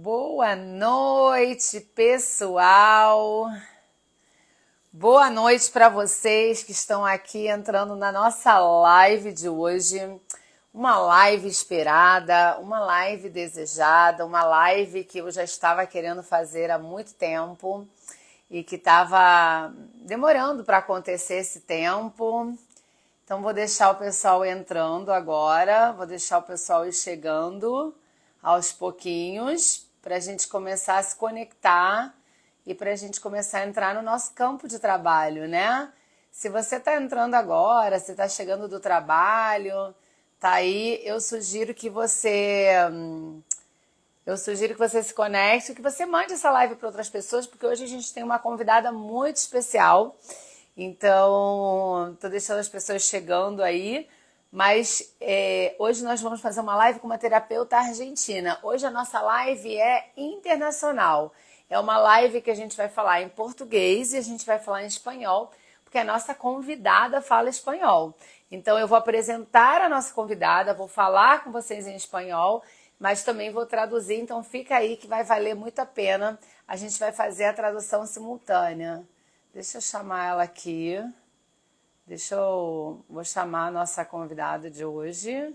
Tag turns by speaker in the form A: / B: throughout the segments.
A: Boa noite, pessoal. Boa noite para vocês que estão aqui entrando na nossa live de hoje. Uma live esperada, uma live desejada, uma live que eu já estava querendo fazer há muito tempo e que estava demorando para acontecer esse tempo. Então vou deixar o pessoal entrando agora, vou deixar o pessoal ir chegando aos pouquinhos para a gente começar a se conectar e para a gente começar a entrar no nosso campo de trabalho, né? Se você está entrando agora, se está chegando do trabalho, tá aí, eu sugiro que você se conecte, que você mande essa live para outras pessoas, porque hoje a gente tem uma convidada muito especial. Então, tô deixando as pessoas chegando aí, mas hoje nós vamos fazer uma live com uma terapeuta argentina. Hoje a nossa live é internacional. É uma live que a gente vai falar em português e a gente vai falar em espanhol, porque a nossa convidada fala espanhol. Então, eu vou apresentar a nossa convidada, vou falar com vocês em espanhol, mas também vou traduzir, então fica aí que vai valer muito a pena. A gente vai fazer a tradução simultânea. Deixa eu chamar ela aqui. Vou chamar a nossa convidada de hoje.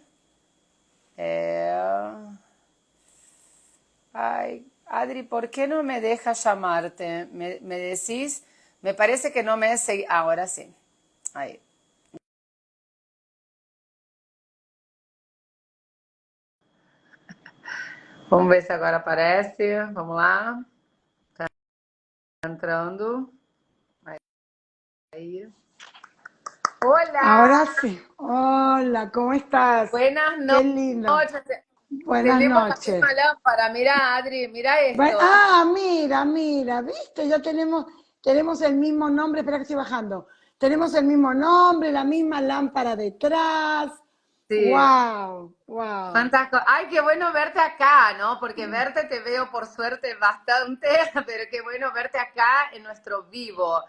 A: Ai, Adri, ¿por qué no me deja chamarte? Me decís? Me parece que no me seguí. Ahora sí. Ahí. Vamos ver se agora aparece. Vamos lá. Tá entrando. Ahí.
B: Ahora
A: Hola.
B: sí. Hola, ¿cómo estás?
A: Buenas
B: Qué lindo.
A: noches.
B: Buenas
A: Tenemos la
B: noches.
A: misma lámpara. Mira, Adri, mira esto.
B: Mira, ¿viste? Ya tenemos el mismo nombre, espera que estoy bajando. Tenemos el mismo nombre, la misma lámpara detrás.
A: Sí.
B: Wow, wow.
A: Fantástico. Ay, qué bueno verte acá, ¿no? Porque verte te veo por suerte bastante, pero qué bueno verte acá en nuestro vivo.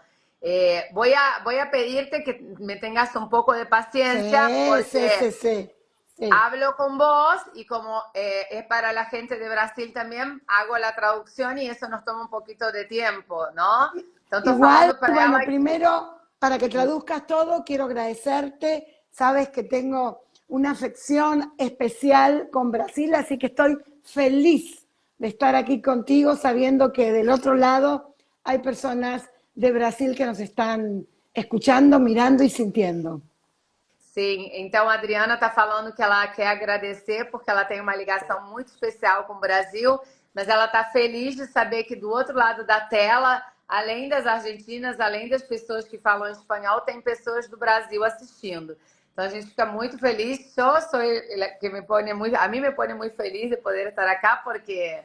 A: Voy a pedirte que me tengas un poco de paciencia
B: Sí, sí,
A: porque
B: sí, sí. Sí.
A: hablo con vos y como es para la gente de Brasil también, hago la traducción y eso nos toma un poquito de tiempo, ¿no? Entonces,
B: Igual,
A: falando para
B: bueno,
A: ela.
B: primero, para que traduzcas todo, quiero agradecerte. Sabes que tengo una afección especial con Brasil, así que estoy feliz de estar aquí contigo, sabiendo que del otro lado hay personas de Brasil que nos están escuchando, mirando y sintiendo.
A: Sim, então a Adriana está falando que ela quer agradecer porque ela tem uma ligação muito especial com o Brasil, mas ela está feliz de saber que do outro lado da tela, além das argentinas, além das pessoas que falam espanhol, tem pessoas do Brasil assistindo. Então a gente fica muito feliz. Eu sou que me põe muito, a mim me põe muito feliz de poder estar aqui porque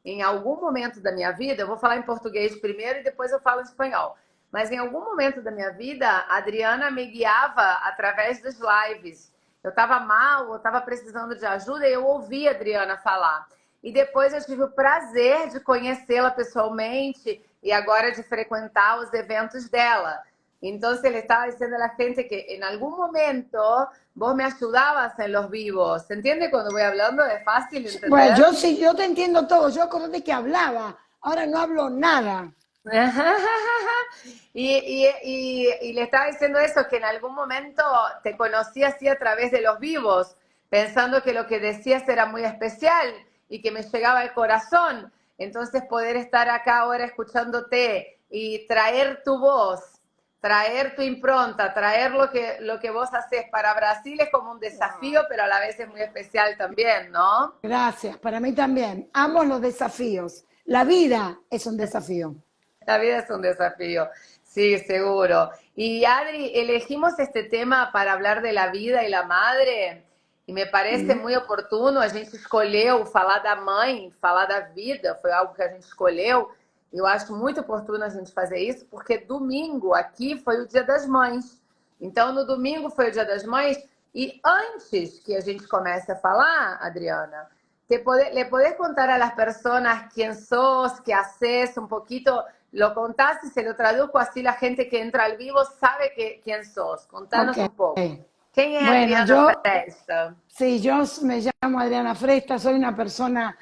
A: em algum momento da minha vida, eu vou falar em português primeiro e depois eu falo em espanhol. Mas em algum momento da minha vida, a Adriana me guiava através dos lives. Eu estava mal, eu estava precisando de ajuda e eu ouvi a Adriana falar. E depois eu tive o prazer de conhecê-la pessoalmente e agora de frequentar os eventos dela. Então, ele estava dizendo a gente que em algum momento vos me ajudabas en los vivos. ¿Se entiende cuando voy hablando? ¿Es fácil
B: Bueno,
A: entender?
B: sí, yo te entiendo todo. Yo acordé que hablaba, ahora no hablo nada.
A: Y le estaba diciendo eso, que en algún momento te conocí así a través de los vivos, pensando que lo que decías era muy especial y que me llegaba al corazón. Entonces poder estar acá ahora escuchándote y traer tu voz, traer tu impronta, traer lo que vos haces para Brasil es como un desafío, pero a la vez es muy especial también, ¿no?
B: Gracias, para mí también. Amo los desafíos. La vida es un desafío.
A: La vida es un desafío, sí, seguro. Y Adri, elegimos este tema para hablar de la vida y la madre, e me parece muito oportuno. A gente escolheu falar da mãe, falar da vida, foi algo que a gente escolheu. Eu acho muito oportuno a gente fazer isso, porque domingo aqui foi o Dia das Mães. Então, no domingo foi o Dia das Mães, e antes que a gente comece a falar, Adriana, le podés contar a las personas quién sos, qué haces, un poquito, lo contás y se lo traduzco así la gente que entra al vivo sabe quién sos. Contanos
B: Ok.
A: un poco. ¿Quién es
B: Bueno,
A: Adriana Fresta?
B: sí, yo me llamo Adriana Fresta, soy una persona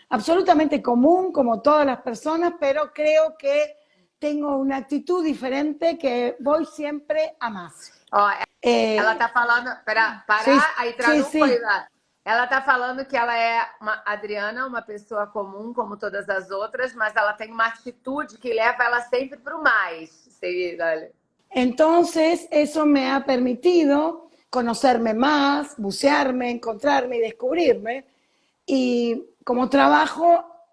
B: absolutamente común como todas las personas, pero creo que tengo una actitud diferente que voy siempre a más.
A: Ó, ela
B: Eh,
A: tá falando, para
B: sí,
A: parar, aí
B: sí,
A: traga
B: sí.
A: coisa. Ela tá falando que ela é uma Adriana, uma pessoa comum, como todas as outras, mas ela tem uma atitude que leva ela sempre para o mais. Seguida, olha.
B: Entonces, eso me ha permitido conocerme más, bucearme, encontrarme y descubrirme. Y como trabajo,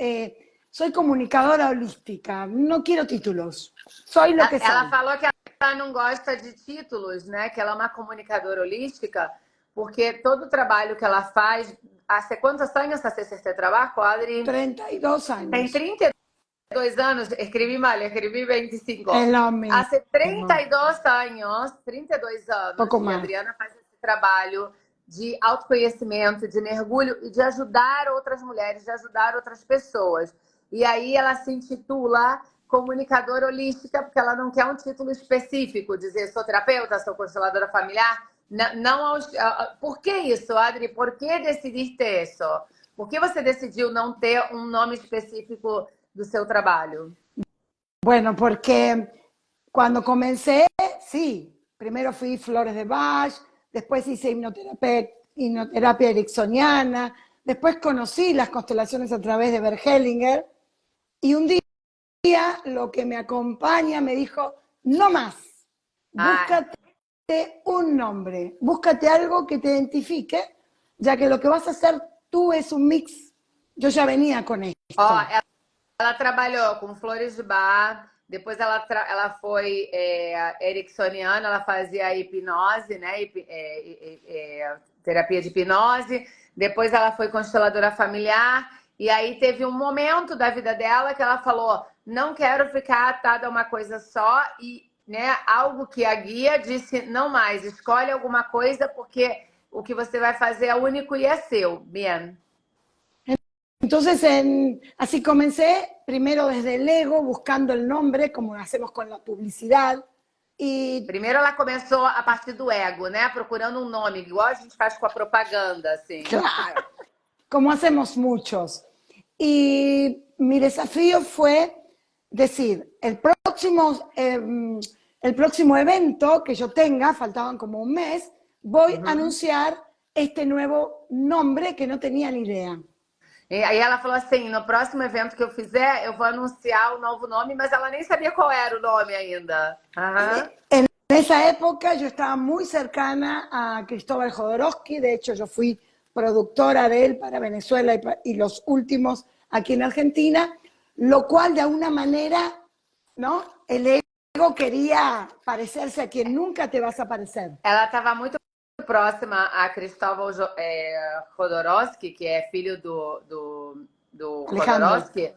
B: soy comunicadora holística, no quiero títulos, soy lo que
A: Ela
B: soy.
A: falou que ela não gosta de títulos, né? Que ela é uma comunicadora holística, porque todo o trabalho que ela faz. ¿Hace quantos anos haces este trabalho, Adri?
B: 32
A: Tem
B: años,
A: 32 anos, escrevi mal, escrevi 25.
B: es lo
A: Hace
B: mismo,
A: 32 anos, 32 anos
B: poco
A: que a
B: más.
A: Adriana faz esse trabalho de autoconhecimento, de mergulho e de ajudar outras mulheres, de ajudar outras pessoas. E aí ela se intitula comunicadora holística, porque ela não quer um título específico, dizer sou terapeuta, sou consteladora familiar. Não, não por que isso, Adri? Por que decidiste isso? Por que você decidiu não ter um nome específico do seu trabalho?
B: Bueno, porque cuando comencé, sí, primero fui Flores de Bach, después hice hipnoterapia ericksoniana, después conocí las constelaciones a través de Bert Hellinger, y un día lo que me acompaña me dijo, no más,
A: Ah,
B: búscate un nombre, búscate algo que te identifique, ya que lo que vas a hacer tú es un mix. Yo ya venía con
A: ó,
B: esto.
A: ela trabalhou com flores de bar, depois ela foi ericksoniana, ela fazia hipnose, né? Terapia de hipnose. Depois ela foi consteladora familiar. E aí teve um momento da vida dela que ela falou: não quero ficar atada a uma coisa só. E né, algo que a guia disse: não mais, escolhe alguma coisa, porque o que você vai fazer é único e é seu. Bien.
B: Entonces, así comencé, primero desde el ego, buscando el nombre, como hacemos con la publicidad. Y
A: Primeiro ela começou a partir do ego, né? Procurando um nome, igual a gente faz com a propaganda, assim.
B: claro, como hacemos muchos. Y mi desafío fue decir, el próximo evento que yo tenga, faltaban como un mes, voy a anunciar este nuevo nombre que no tenía ni idea.
A: E aí ela falou assim: no próximo evento que eu fizer, eu vou anunciar o novo nome, mas ela nem sabia qual era o nome ainda. Aham.
B: En esa época yo estaba muy cercana a Cristóbal Jodorowsky, de hecho yo fui productora de él para Venezuela y los últimos aquí en Argentina, lo cual de alguna manera, ¿no? El ego quería parecerse a quien nunca te vas a parecer.
A: Ela estava muito próxima a Cristóvão Jodorowsky, que é filho do
B: Alejandro.
A: Jodorowsky,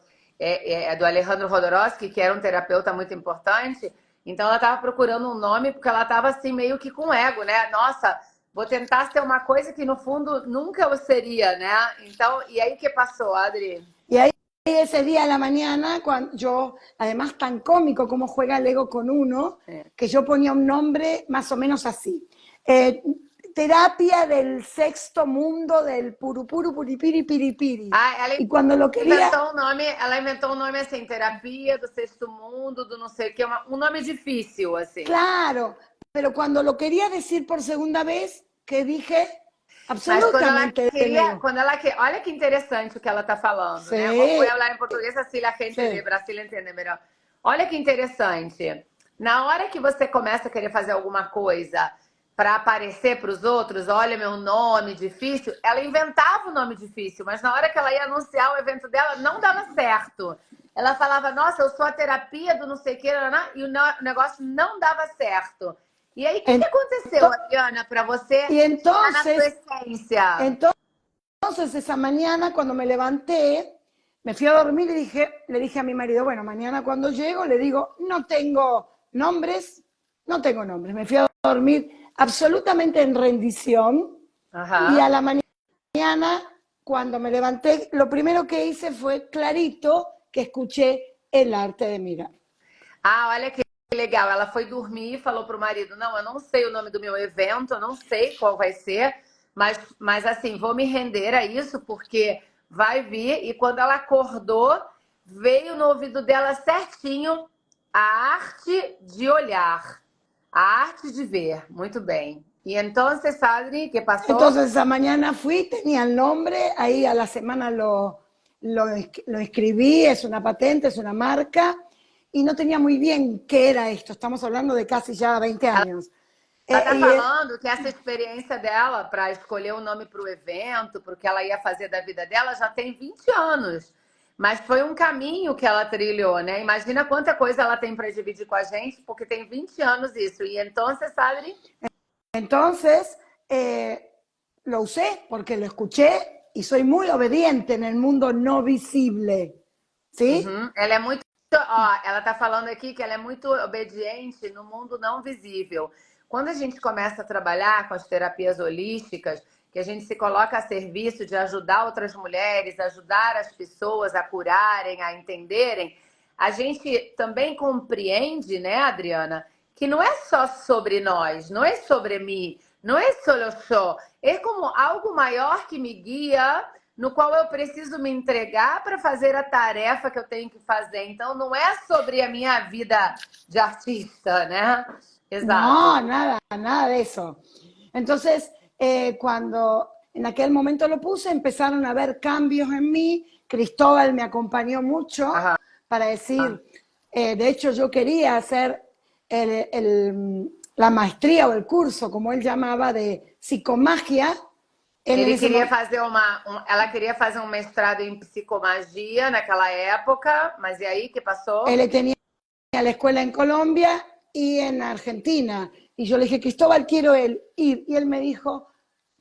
A: do Alejandro Jodorowsky, que era um terapeuta muito importante. Então ela estava procurando um nome porque ela estava assim meio que com ego, né? Nossa, vou tentar ser uma coisa que no fundo nunca eu seria, né? Então, e aí que passou, Adri?
B: Y ahí ese día a la mañana, cuando yo, además tan cómico como juega el ego con uno, que yo ponía un nombre más o menos así. Terapia del sexto mundo del purupuru puripiri piripiri.
A: Ah,
B: y cuando lo quería...
A: ela inventou um nome assim, terapia do sexto mundo, do não sei o que, um nome difícil, assim.
B: Claro, pero cuando lo quería decir por segunda vez, que dije
A: Mas quando ela
B: absolutamente
A: queria, olha que interessante o que ela está falando,
B: sí,
A: né? Vou falar em português assim a gente
B: sí.
A: de Brasil entender melhor. Olha que interessante. Na hora que você começa a querer fazer alguma coisa para aparecer para os outros, olha meu nome difícil, ela inventava o nome difícil, mas na hora que ela ia anunciar o evento dela, não dava certo. Ela falava, nossa, eu sou a terapia do não sei o que, e o negócio não dava certo. E aí, o que aconteceu, Adriana, para você estar na sua essência?
B: Entonces, esa mañana, cuando me levanté, me fui a dormir y le dije a mi marido, bueno, mañana cuando llego, le digo, no tengo nombres. Me fui a dormir absolutamente en rendición.
A: Ajá.
B: Y a la mañana, cuando me levanté, lo primero que hice fue clarito que escuché El arte de mirar.
A: Ah, olha que legal. Ela foi dormir e falou pro marido, não, eu não sei o nome do meu evento, eu não sei qual vai ser, mas assim, vou me render a isso, porque vai vir. E quando ela acordou, veio no ouvido dela certinho a arte de olhar, a arte de ver. Muito bem. Y entonces, Adri, ¿qué pasó?
B: Entonces esa mañana fui, tenía el nombre, ahí a la semana lo escribí, es una patente, es una marca, y no tenía muy bien qué era esto. Estamos hablando de casi ya 20 años.
A: Ela está
B: Y
A: falando que essa experiência dela para escolher o nome para o evento, para o que ela ia fazer da vida dela, já tem 20 anos. Mas foi um caminho que ela trilhou, né? Imagina quanta coisa ela tem para dividir com a gente, porque tem 20 anos isso. E então, Adri?
B: entonces lo usé porque lo escuché y soy muy obediente en el mundo no visible. ¿Sí?
A: Uhum. Ela é muito. Ó, ela está falando aqui que ela é muito obediente no mundo não visível. Quando a gente começa a trabalhar com as terapias holísticas, que a gente se coloca a serviço de ajudar outras mulheres, ajudar as pessoas a curarem, a entenderem, a gente também compreende, né, Adriana, que não é só sobre nós, não é sobre mim, não é só eu, é como algo maior que me guia, no qual eu preciso me entregar para fazer a tarefa que eu tenho que fazer. Então, não é sobre a minha vida de artista, né?
B: No,
A: Exato.
B: nada, nada de eso. Entonces, cuando en aquel momento lo puse, empezaron a haber cambios en mí. Cristóbal me acompañó mucho
A: Aham.
B: para decir, de hecho yo quería hacer la maestría o el curso, como él llamaba, de psicomagia. Él en
A: Ele
B: ese
A: queria
B: momento,
A: fazer ela queria fazer um mestrado em psicomagia naquela época, mas e aí que passou?
B: él tenía la escuela en Colombia y en Argentina. Y yo le dije, Cristóbal, quiero ir. Y él me dijo,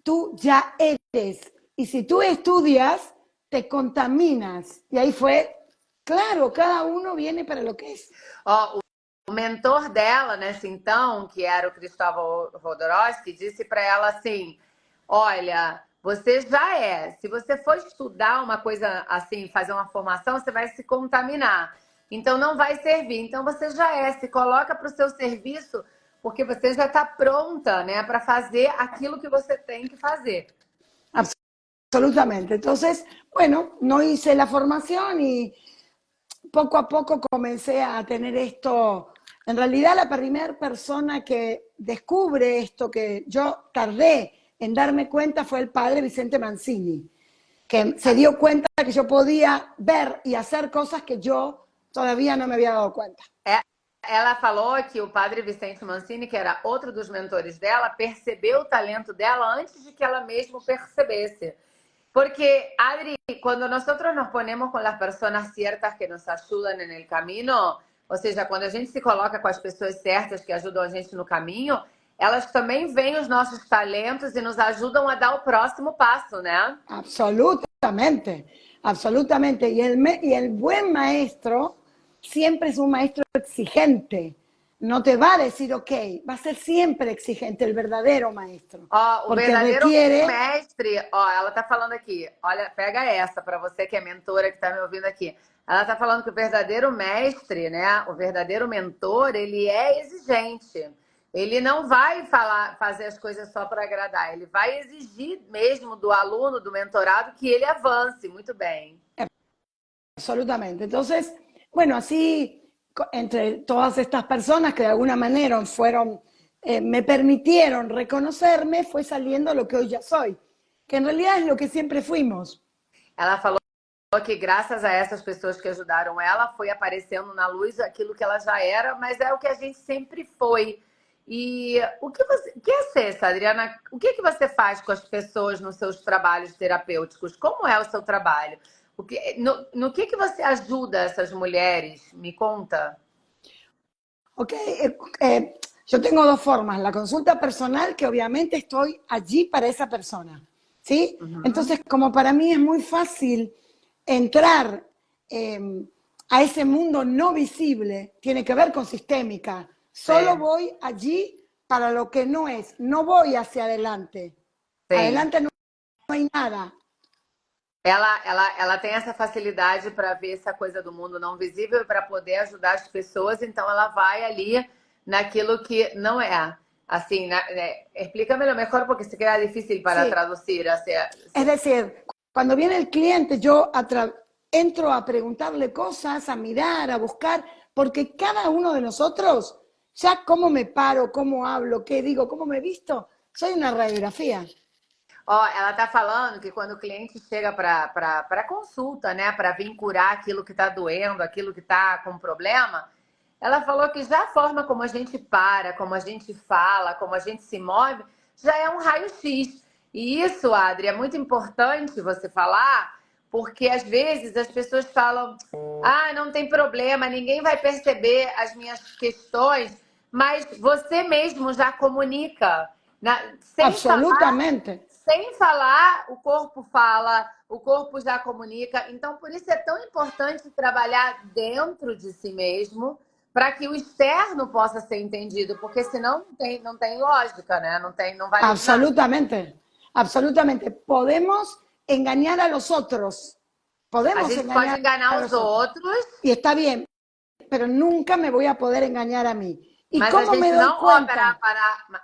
B: tú ya eres. Y si tú estudias, te contaminas. Y ahí fue, claro, cada uno viene para lo que es.
A: Ó, o mentor dela, nesse então, que era o Cristóvão Rodorowski, disse para ela assim: olha, você já é. Se você for estudar uma coisa assim, fazer uma formação, você vai se contaminar. Então não vai servir. Então você já é. Se coloca para o seu serviço, porque você já está pronta, né, para fazer aquilo que você tem que fazer.
B: Absolutamente. Entonces, bueno, no hice la formación y poco a poco comencé a tener esto. En realidad, la primera persona que descubre esto que yo tardé en darme cuenta fue el padre Vicente Mancini, que se dio cuenta que yo podía ver y hacer cosas que yo todavía no me había dado cuenta.
A: Ela falou que o padre Vicente Mancini, que era outro dos mentores dela, percebeu o talento dela antes de que ela mesma percebesse. Porque, Adri, cuando nosotros nos ponemos con las personas ciertas que nos ayudan en el camino, ou seja, quando a gente se coloca com as pessoas certas que ajudam a gente no caminho, elas também veem os nossos talentos e nos ajudam a dar o próximo passo, né?
B: Absolutamente, absolutamente. Y el buen maestro siempre es un maestro exigente. No te va a decir, ok, va a ser siempre exigente, el verdadero maestro.
A: Ó, o
B: Porque
A: verdadeiro
B: requiere...
A: mestre, ó, ela tá falando aqui, olha, pega essa para você que é mentora que tá me ouvindo aqui. Ela tá falando que o verdadeiro mestre, né, o verdadeiro mentor, ele é exigente. Ele não vai fazer as coisas só para agradar, ele vai exigir mesmo do aluno, do mentorado, que ele avance. Muito bem.
B: Absolutamente. Entonces, bueno, así entre todas estas personas que de alguna manera fueron, me permitieron reconocerme, fue saliendo lo que hoy ya soy, que en realidad es lo que siempre fuimos.
A: Ela falou que graças a essas pessoas que ajudaram ela, foi aparecendo na luz aquilo que ela já era, mas é o que a gente sempre foi. E o que é ser, Adriana? O que você faz com as pessoas nos seus trabalhos terapêuticos? Como é o seu trabalho? No que você ajuda essas mulheres? Me conta.
B: Ok, yo tengo dos formas. La consulta personal, que obviamente estoy allí para esa persona, ¿sí? Entonces, como para mí es muy fácil entrar a ese mundo no visible, tiene que ver con sistémica. Solo voy allí para lo que no es. No voy hacia adelante. Adelante no hay nada.
A: Ela tem essa facilidade para ver essa coisa do mundo não visível e para poder ajudar as pessoas, então ela vai ali naquilo que não é. Assim, explícamelo mejor porque se queda difícil para traducir.
B: Es decir, cuando viene el cliente, yo entro a preguntarle cosas, a mirar, a buscar, porque cada uno de nosotros, ya cómo me paro, cómo hablo, qué digo, cómo me visto, soy una radiografía.
A: Ó, ela tá falando que quando o cliente chega para consulta, né, para vir curar aquilo que tá doendo, aquilo que tá com problema, ela falou que já a forma como a gente para, como a gente fala, como a gente se move, já é um raio-x. E isso, Adri, é muito importante você falar, porque às vezes as pessoas falam: ah, não tem problema, ninguém vai perceber as minhas questões, mas você mesmo já comunica.
B: Absolutamente.
A: Sem falar, o corpo fala, o corpo já comunica. Então, por isso é tão importante trabalhar dentro de si mesmo, para que o externo possa ser entendido, porque senão não tem lógica, né? Não vale
B: Absolutamente,
A: nada.
B: absolutamente. Podemos engañar a los otros.
A: A
B: Podemos
A: gente pode
B: engañar
A: enganar
B: a
A: os
B: los otros.
A: outros,
B: Y está bien, pero nunca me voy a poder engañar a mí. ¿Y
A: mas a
B: cómo me
A: gente
B: doy
A: não
B: cuenta?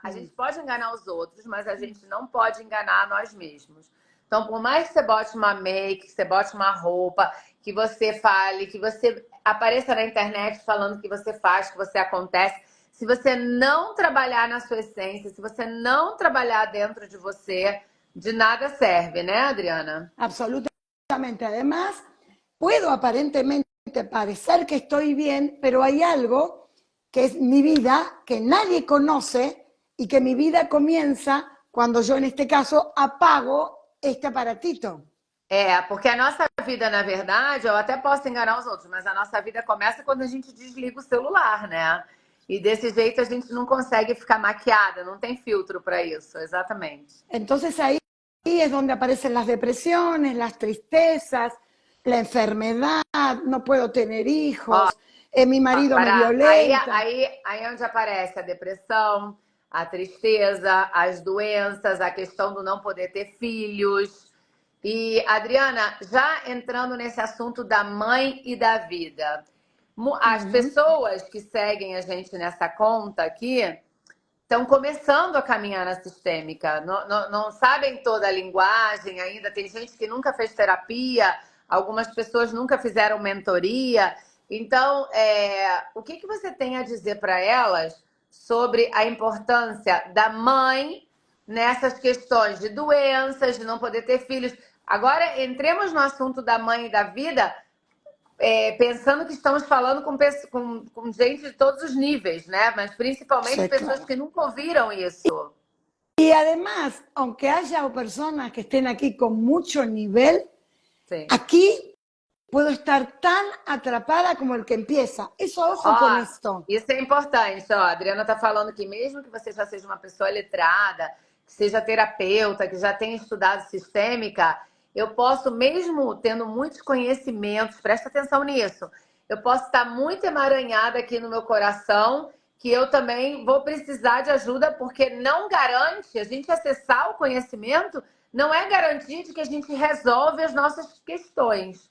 A: a gente pode enganar os outros, mas a gente não pode enganar nós mesmos. Então, por mais que você bote uma make, que você bote uma roupa, que você fale, que você apareça na internet falando que você faz, que você acontece, se você não trabalhar na sua essência, se você não trabalhar dentro de você, de nada serve, né, Adriana?
B: Absolutamente. Además, puedo aparentemente parecer que estoy bien, pero hay algo que es mi vida, que nadie conoce y que mi vida comienza cuando yo, en este caso, apago este aparatito.
A: É, porque a nossa vida, na verdade, eu até posso enganar os outros, mas a nossa vida começa quando a gente desliga o celular, né? E desse jeito a gente não consegue ficar maquiada, não tem filtro para isso, exatamente.
B: Entonces ahí es donde aparecen las depresiones, las tristezas, la enfermedad, no puedo tener hijos, mi marido me violenta.
A: Aí é onde aparece a depressão, a tristeza, as doenças, a questão do não poder ter filhos. E, Adriana, já entrando nesse assunto da mãe e da vida, as pessoas que seguem a gente nessa conta aqui estão começando a caminhar na sistêmica, não sabem toda a linguagem ainda, tem gente que nunca fez terapia, algumas pessoas nunca fizeram mentoria. Então, o que você tem a dizer para elas sobre a importância da mãe nessas questões de doenças, de não poder ter filhos? Agora, entremos no assunto da mãe e da vida, pensando que estamos falando com gente de todos os níveis, né? Mas principalmente
B: Sí,
A: pessoas
B: claro.
A: que nunca ouviram isso.
B: Y además, aunque haya personas que estén aquí con mucho nivel,
A: Sim.
B: aquí puedo estar tan atrapada como el que empieza. Eso, ojo con esto.
A: Isso é importante. Ó, a Adriana está falando que mesmo que você já seja uma pessoa letrada, que seja terapeuta, que já tenha estudado sistêmica, eu posso, mesmo tendo muitos conhecimentos, presta atenção nisso, eu posso estar muito emaranhada aqui no meu coração, que eu também vou precisar de ajuda, porque não garante, a gente acessar o conhecimento, não é garantia de que a gente resolve as nossas questões.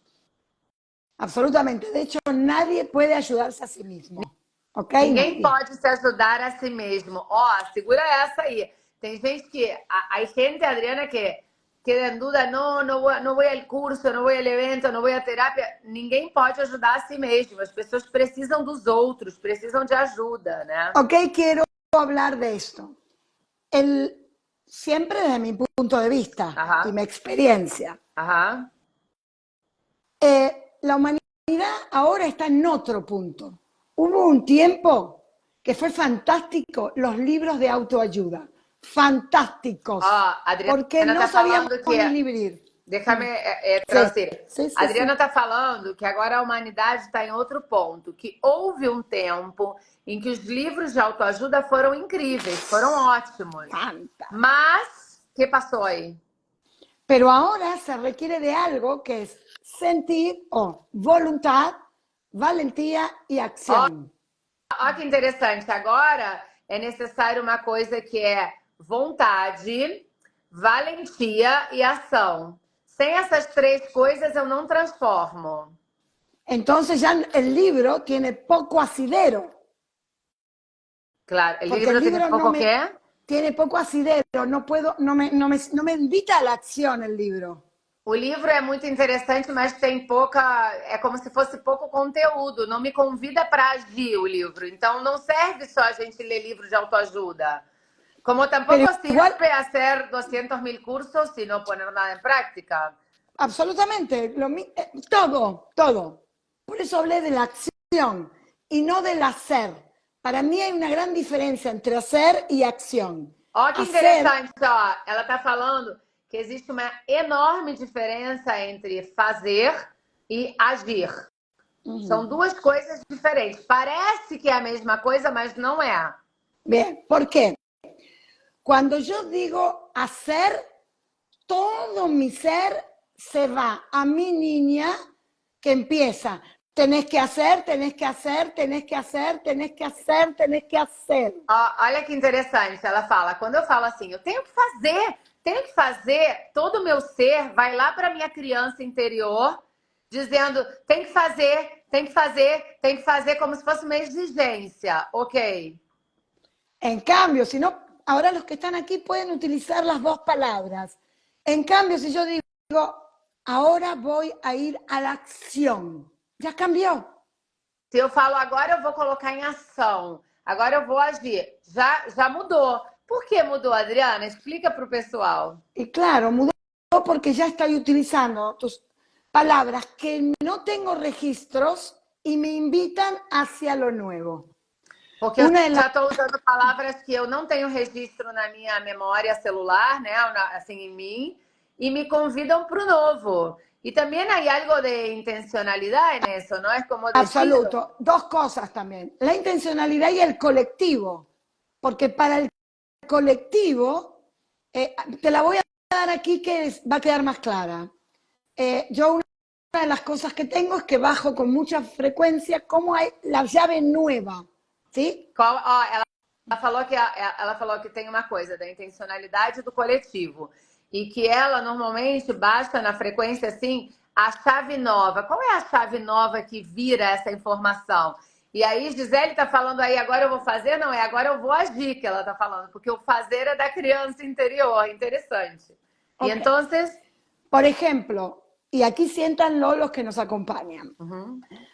B: Absolutamente. De hecho, nadie puede ayudarse a sí mismo. ¿Ok?
A: Ninguém
B: Nadie.
A: pode se ajudar a si mesmo. Ó, segura essa aí. Tem gente que... Hay gente, Adriana, que queda en duda, no voy al curso, no voy al evento, no voy a terapia. Ninguém pode ajudar a si mesmo. As pessoas precisam dos outros, precisam de ajuda, né?
B: Ok, quiero hablar de esto. Siempre desde mi punto de vista
A: Ajá.
B: y mi experiencia.
A: Ajá.
B: La humanidad ahora está en otro punto. Hubo un tiempo que fue fantástico los libros de autoayuda. Fantásticos.
A: Ó, Adriana
B: porque no
A: tá
B: sabíamos
A: falando
B: ni
A: que...
B: librir.
A: Déjame traduzir. A Adriana está falando que agora a humanidade está em outro ponto, que houve um tempo em que os livros de autoajuda foram incríveis, foram ótimos. Mas, o que passou aí?
B: Pero ahora se requiere de algo que es sentir voluntad, valentía y acción.
A: Olha que interessante. Agora é necessário uma coisa que é vontade, valentia e ação. Sem essas três coisas eu não transformo.
B: Entonces ya el libro tiene poco asidero.
A: Claro, el libro tiene poco ¿qué?
B: Tiene poco asidero, no me invita a la acción el libro.
A: O livro é muito interessante, mas tem pouca. É como se fosse pouco conteúdo. Não me convida para agir o livro. Então não serve só a gente ler livro de autoajuda. Como
B: Pero
A: tampoco
B: igual,
A: sirve hacer 200.000 cursos y no poner nada en práctica.
B: absolutamente, todo, todo. Por eso hablé de la acción y no del hacer. Para mí hay una gran diferencia entre hacer y acción.
A: Ó, que
B: Hacer,
A: interessante, ó. Ela está falando que existe uma enorme diferença entre fazer e agir. São duas coisas diferentes. Parece que é a mesma coisa, mas não é.
B: bien, ¿por qué? Cuando yo digo hacer, todo mi ser se va a mi niña que empieza. Tenés que hacer, tenés que hacer, tenés que hacer, tenés que hacer, tenés que hacer.
A: Ó, olha que interessante. Ela fala, quando eu falo assim, eu tenho que fazer, todo o meu ser vai lá para minha criança interior, dizendo, tem que fazer, tem que fazer, tem que fazer, como se fosse uma exigência. Ok.
B: En cambio, si no, ahora los que están aquí pueden utilizar las dos palabras. En cambio, si yo digo, ahora voy a ir a la acción, ya cambió.
A: Se eu falo agora, eu vou colocar em ação. Agora eu vou agir. Já mudou. Por que mudou, Adriana? Explica para o pessoal.
B: Y claro, mudó porque ya estoy utilizando tus palabras que no tengo registros y me invitan hacia lo nuevo.
A: Porque eu já estou usando palavras que eu não tenho registro na minha memória celular, né? Assim, em mim, e me convidam para o novo. Y también hay algo de intencionalidad en eso, ¿no? Es como decir,
B: Absoluto. Dos cosas también. La intencionalidad y el colectivo. Porque para el colectivo, te la voy a dar aquí que va a quedar más clara. Yo una de las cosas que tengo es que bajo con mucha frecuencia como hay la llave nueva. ¿Sí?
A: ela falou que tem uma coisa da intencionalidade do coletivo. E que ela normalmente baixa na frequência assim a chave nova. Qual é a chave nova que vira essa informação? E aí, Gisele está falando aí, agora eu vou fazer? Não, é agora eu vou agir que ela está falando, porque o fazer é da criança interior. Interessante.
B: Okay.
A: Y entonces.
B: Por ejemplo, y aquí siéntanlo los que nos acompañan.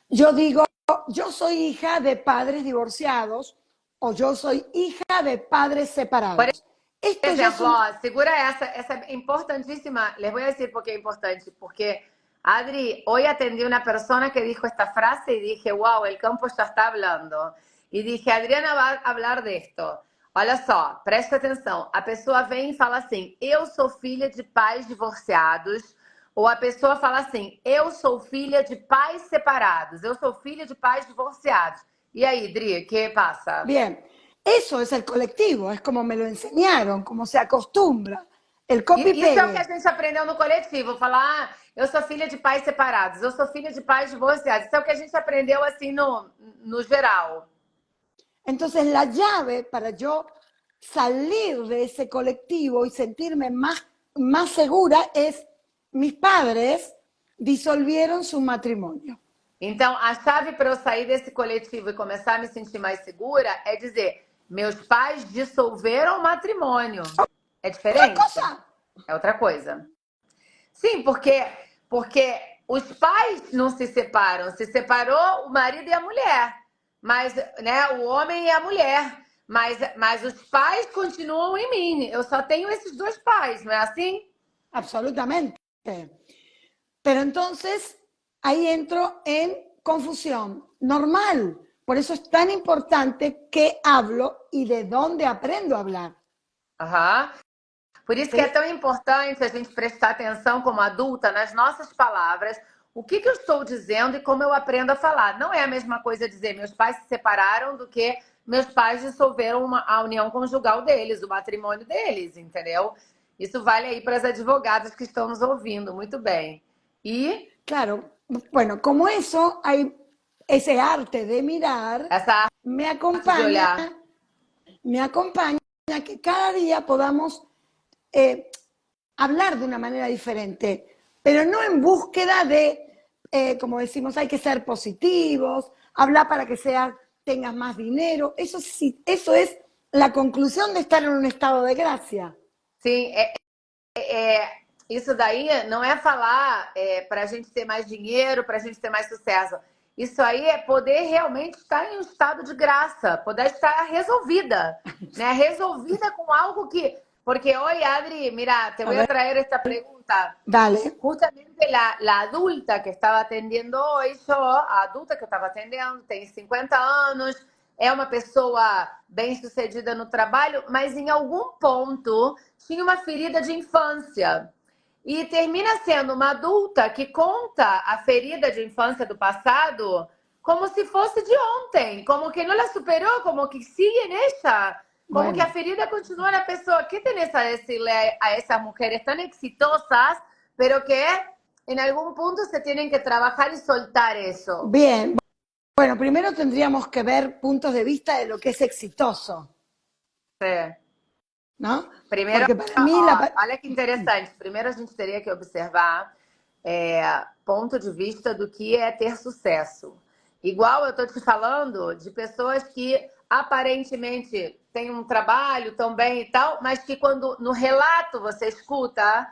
B: Yo digo, yo soy hija de padres divorciados o yo soy hija de padres separados.
A: Por exemplo, ó, segura essa é importantíssima. Les voy a decir por qué es importante. Porque, Adri, hoy atendí una persona que dijo esta frase y dije, wow, el campo ya está hablando. E dije, Adriana vai falar disto. Olha só, presta atenção. A pessoa vem e fala assim, eu sou filha de pais divorciados. Ou a pessoa fala assim, eu sou filha de pais separados. Eu sou filha de pais divorciados. E aí, Dri, ¿qué pasa?
B: Bien. Eso es el colectivo, es como me lo enseñaron, como se acostumbra. El copy-paste.
A: Isso é o que a gente aprendeu no coletivo. Falar, eu sou filha de pais separados, eu sou filha de pais divorciados. Isso é o que a gente aprendeu assim no geral.
B: Entonces la llave para yo salir de ese colectivo y sentirme más segura es mis padres disolvieron su matrimonio.
A: Então, a chave para eu sair desse coletivo e começar a me sentir mais segura é dizer, meus pais dissolveram o matrimônio. É diferente?
B: Outra coisa.
A: É outra coisa. Sim, porque os pais não se separam. Se separou o marido e a mulher. Mas, né, o homem e a mulher. Mas os pais continuam em mim. Eu só tenho esses dois pais, não é assim?
B: Absolutamente. Pero entonces ahí entro en confusión. Normal. Por eso es tan importante qué hablo y de dónde aprendo a hablar.
A: Aham. Por isso que é tão importante a gente prestar atenção como adulta nas nossas palavras, o que eu estou dizendo e como eu aprendo a falar. Não é a mesma coisa dizer meus pais se separaram do que meus pais dissolveram a união conjugal deles, o matrimônio deles, entendeu? Isso vale aí para as advogadas que estão nos ouvindo, muito bem. E...
B: Claro, bueno, como eso, hay ese arte de mirar,
A: essa
B: me acompaña que cada día podamos hablar de una manera diferente, pero no en búsqueda de, como decimos, hay que ser positivos, hablar para que tengas más dinero. Eso es la conclusión de estar en un estado de gracia.
A: Sim, isso daí não é falar para a gente ter mais dinheiro, para a gente ter mais sucesso. Isso aí é poder realmente estar em um estado de graça, poder estar resolvida, né? Resolvida com algo que... Porque hoy, Adri, mira, te
B: A
A: voy a
B: ver,
A: traer esta pregunta.
B: dale.
A: Justamente la adulta que estaba atendiendo hoy, yo, a adulta que eu estava atendendo, tem 50 anos, é uma pessoa bem-sucedida no trabalho, mas em algum ponto tinha uma ferida de infância. E termina sendo uma adulta que conta a ferida de infância do passado como se fosse de ontem, como que não la superou, como que sigue en ella, como que a
B: Bueno,
A: ferida continua na pessoa. ¿Qué tenés a decirle a esas mujeres tan exitosas, pero que en algún punto se tienen que trabajar y soltar eso?
B: bien. Bueno, primero tendríamos que ver puntos de vista de lo que es exitoso,
A: Sí.
B: ¿no?
A: Primeiro,
B: Porque para mí
A: ó, olha que interessante. Primeiro a gente teria que observar ponto de vista do que é ter sucesso. Igual eu estou te falando de pessoas que aparentemente têm um trabalho tão bem e tal, mas que quando no relato você escuta,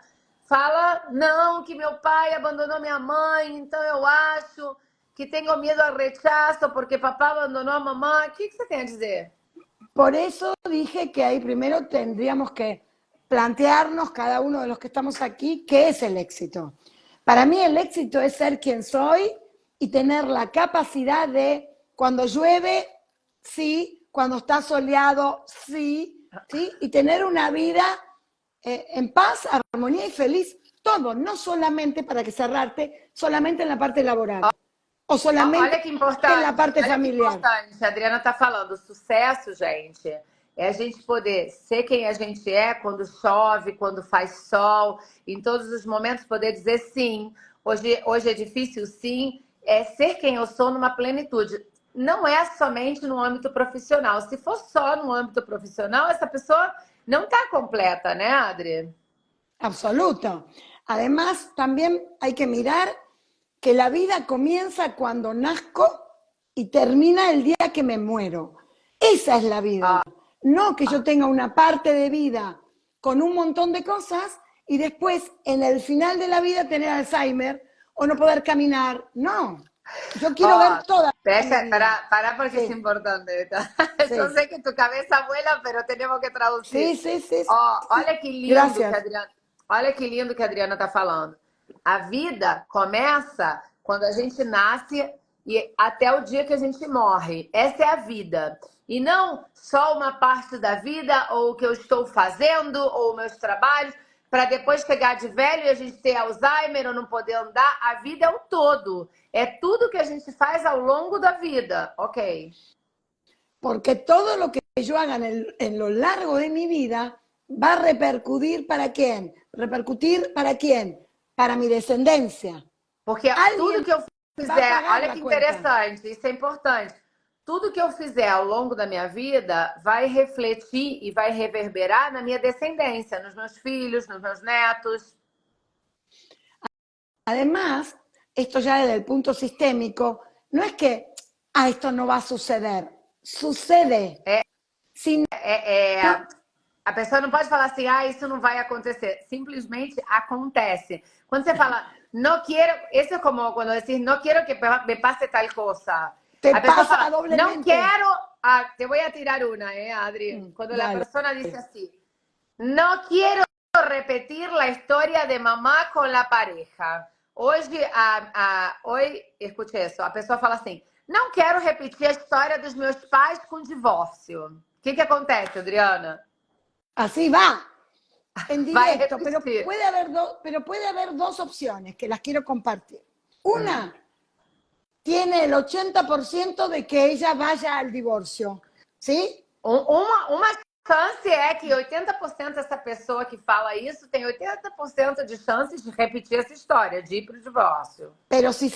A: fala, não, que meu pai abandonou minha mãe, então eu acho que tenho medo ao rechazo porque papai abandonou a mamãe. O que você tem a dizer?
B: por eso dije que ahí primero tendríamos que plantearnos cada uno de los que estamos aquí qué es el éxito. Para mí el éxito es ser quien soy y tener la capacidad de, cuando llueve, sí, cuando está soleado, sí, sí, y tener una vida en paz, armonía y feliz. Todo, no solamente para que cerrarte, solamente en la parte laboral o solamente
A: Olha que
B: en la
A: importante,
B: parte
A: olha que
B: familiar.
A: importante. A Adriana está falando, sucesso, gente, é a gente poder ser quem a gente é quando chove, quando faz sol, em todos os momentos poder dizer sim. Hoje é difícil, sim. É ser quem eu sou numa plenitude. Não é somente no âmbito profissional. Se for só no âmbito profissional, essa pessoa não está completa, né, Adri?
B: Absoluto. Además, también hay que mirar que la vida comienza cuando nazco y termina el día que me muero. Esa es la vida. No que yo tenga una parte de vida con un montón de cosas y después en el final de la vida tener Alzheimer o no poder caminar. No. Yo quiero ver toda mi vida.
A: Para porque es
B: Sí,
A: importante. Yo
B: sí,
A: sé que tu cabeza vuela, pero tenemos que
B: sí,
A: traducir.
B: sí, sí, sí.
A: Olha que lindo que a
B: Gracias.
A: Adriana, olha que lindo que a Adriana está falando. A vida começa quando a gente nasce e até o dia que a gente morre. Essa é a vida. E não só uma parte da vida, ou o que eu estou fazendo, ou meus trabalhos, para depois chegar de velho e a gente ter Alzheimer ou não poder andar. A vida é o todo. É tudo que a gente faz ao longo da vida. Ok.
B: Porque todo lo que yo haga en lo largo de mi vida va a repercutir para quién. ¿Repercutir para quién? Para mi descendencia.
A: Porque tudo
B: Alguien
A: que eu
B: va a
A: fizer,
B: pagar
A: olha
B: la
A: que
B: cuenta.
A: interessante, isso é importante. Tudo que eu fizer ao longo da minha vida vai refletir e vai reverberar na minha descendência, nos meus filhos, nos meus netos.
B: Además, esto ya desde el punto sistémico, no es que esto no va a suceder. Sucede. Si no,
A: A pessoa não pode falar assim, isso não vai acontecer. Simplesmente acontece. Quando você fala, não quero, isso é como quando diz, não quero que me passe tal coisa.
B: te
A: A pessoa
B: pasa
A: fala, não
B: doblemente.
A: quero, te voy a tirar una, Adri. Quando a
B: Dale.
A: pessoa diz assim, não quero repetir a história de mamá com a pareja. Hoje, hoje, escute isso, a pessoa fala assim, não quero repetir a história dos meus pais com divórcio. O que acontece, Adriana?
B: Así va, en
A: Vai
B: directo,
A: repetir.
B: pero puede haber dos opciones que las quiero compartir. Una, tiene el 80% de que ella vaya al divorcio, ¿sí?
A: Uma chance é que 80% dessa pessoa que fala isso tem 80% de chances de repetir essa história, de ir para o divórcio.
B: Pero si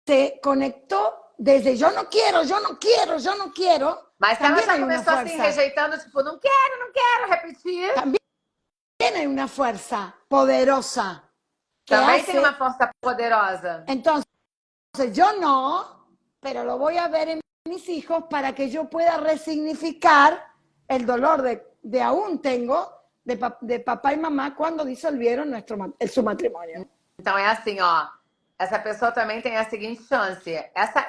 B: se conectó desde yo no quiero, yo no quiero, yo no quiero,
A: Mas se ela
B: también
A: já
B: hay una
A: começou assim,
B: fuerza,
A: rejeitando, tipo, não quero repetir,
B: también hay una fuerza poderosa que
A: também tem
B: hace,
A: uma força poderosa.
B: entonces yo no, pero lo voy a ver en mis hijos para que yo pueda resignificar el dolor de aún tengo, de papá y mamá cuando disolvieron su matrimonio.
A: Então é assim, ó. Essa pessoa também tem a seguinte chance.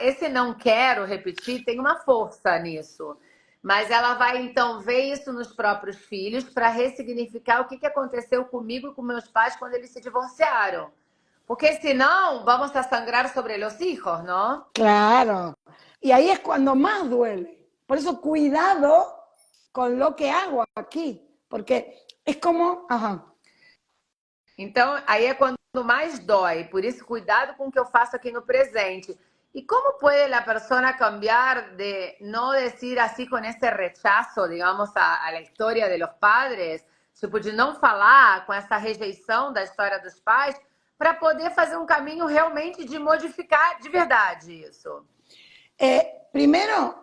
A: Esse não quero repetir tem uma força nisso. Mas ela vai, então, ver isso nos próprios filhos para ressignificar o que aconteceu comigo e com meus pais quando eles se divorciaram. Porque senão vamos a sangrar sobre los hijos, ¿no?
B: Claro. Y ahí es cuando más duele. Por eso cuidado con lo que hago aquí. Porque es como... Ajá.
A: Então, aí é quando mais dói. Por isso, cuidado com o que eu faço aqui no presente. ¿Y cómo puede la persona cambiar de no decir así con ese rechazo, digamos, a la historia de los padres, tipo de não falar com essa rejeição da história dos pais, para poder fazer um caminho realmente de modificar de verdade isso?
B: Primero,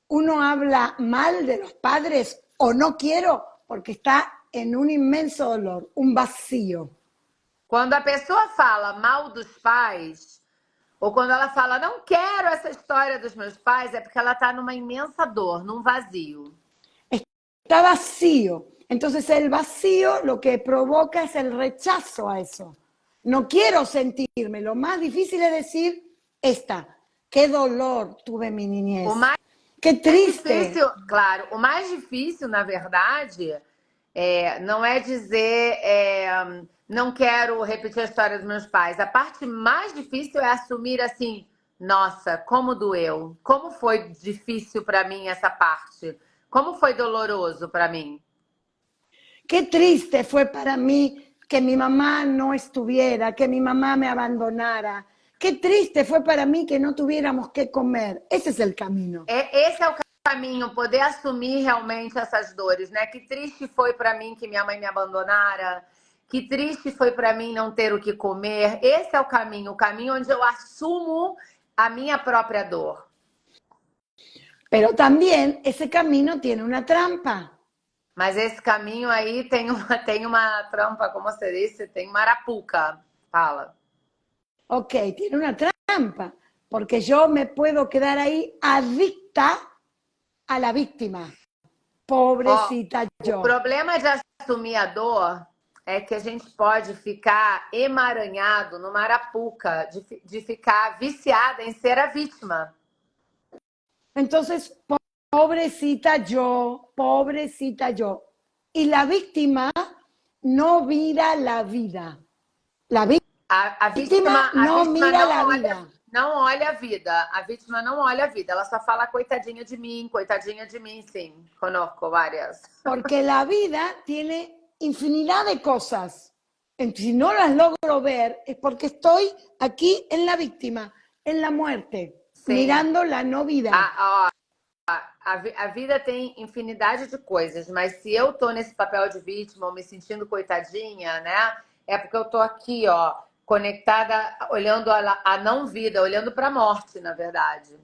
B: uno habla mal de los padres o no quiero porque está en un inmenso dolor, un vacío.
A: Quando a pessoa fala mal dos pais, ou quando ela fala, não quero essa história dos meus pais, é porque ela está numa imensa dor, num vazio.
B: Está vacío. Entonces el vacío lo que provoca es el rechazo a eso. No quiero sentirme. Lo más difícil es decir, qué dolor tuve en mi niñez. Qué triste.
A: Difícil, claro, o mais difícil, na verdade, não é dizer... não quero repetir a história dos meus pais. A parte mais difícil é assumir assim, nossa, como doeu. Como foi difícil para mim essa parte? Como foi doloroso para mim?
B: Qué triste fue para mí que mi mamá no estuviera, que mi mamá me abandonara. Qué triste fue para mí que no tuviéramos que comer. Ese es el camino.
A: Esse é o caminho, poder assumir realmente essas dores, né? Que triste foi para mim que minha mãe me abandonara. Que triste foi para mim não ter o que comer. Esse é o caminho onde eu assumo a minha própria dor.
B: Pero también ese camino tiene una trampa.
A: Mas esse caminho aí tem uma trampa, como você disse, tem uma arapuca. Fala.
B: Ok, tiene una trampa, porque yo me puedo quedar ahí adicta a la víctima. Pobrecita yo.
A: O problema de assumir a dor é que a gente pode ficar emaranhado numa arapuca, de ficar viciada em ser a vítima.
B: Entonces, pobrecita yo, pobrecita yo. Y la víctima no mira la vida.
A: A vítima
B: não mira a vida.
A: Não olha a vida. A vítima não olha a vida. Ela só fala coitadinha de mim, sim. Conozco várias.
B: Porque la vida tiene infinidad de cosas. Si no las logro ver, es porque estoy aquí en la víctima, en la muerte,
A: Sim.
B: mirando la no vida.
A: A vida tem infinidade de coisas, mas se eu tô nesse papel de vítima ou me sentindo coitadinha, né? É porque eu tô aqui, ó, conectada, olhando a não vida, olhando para a morte, na verdade.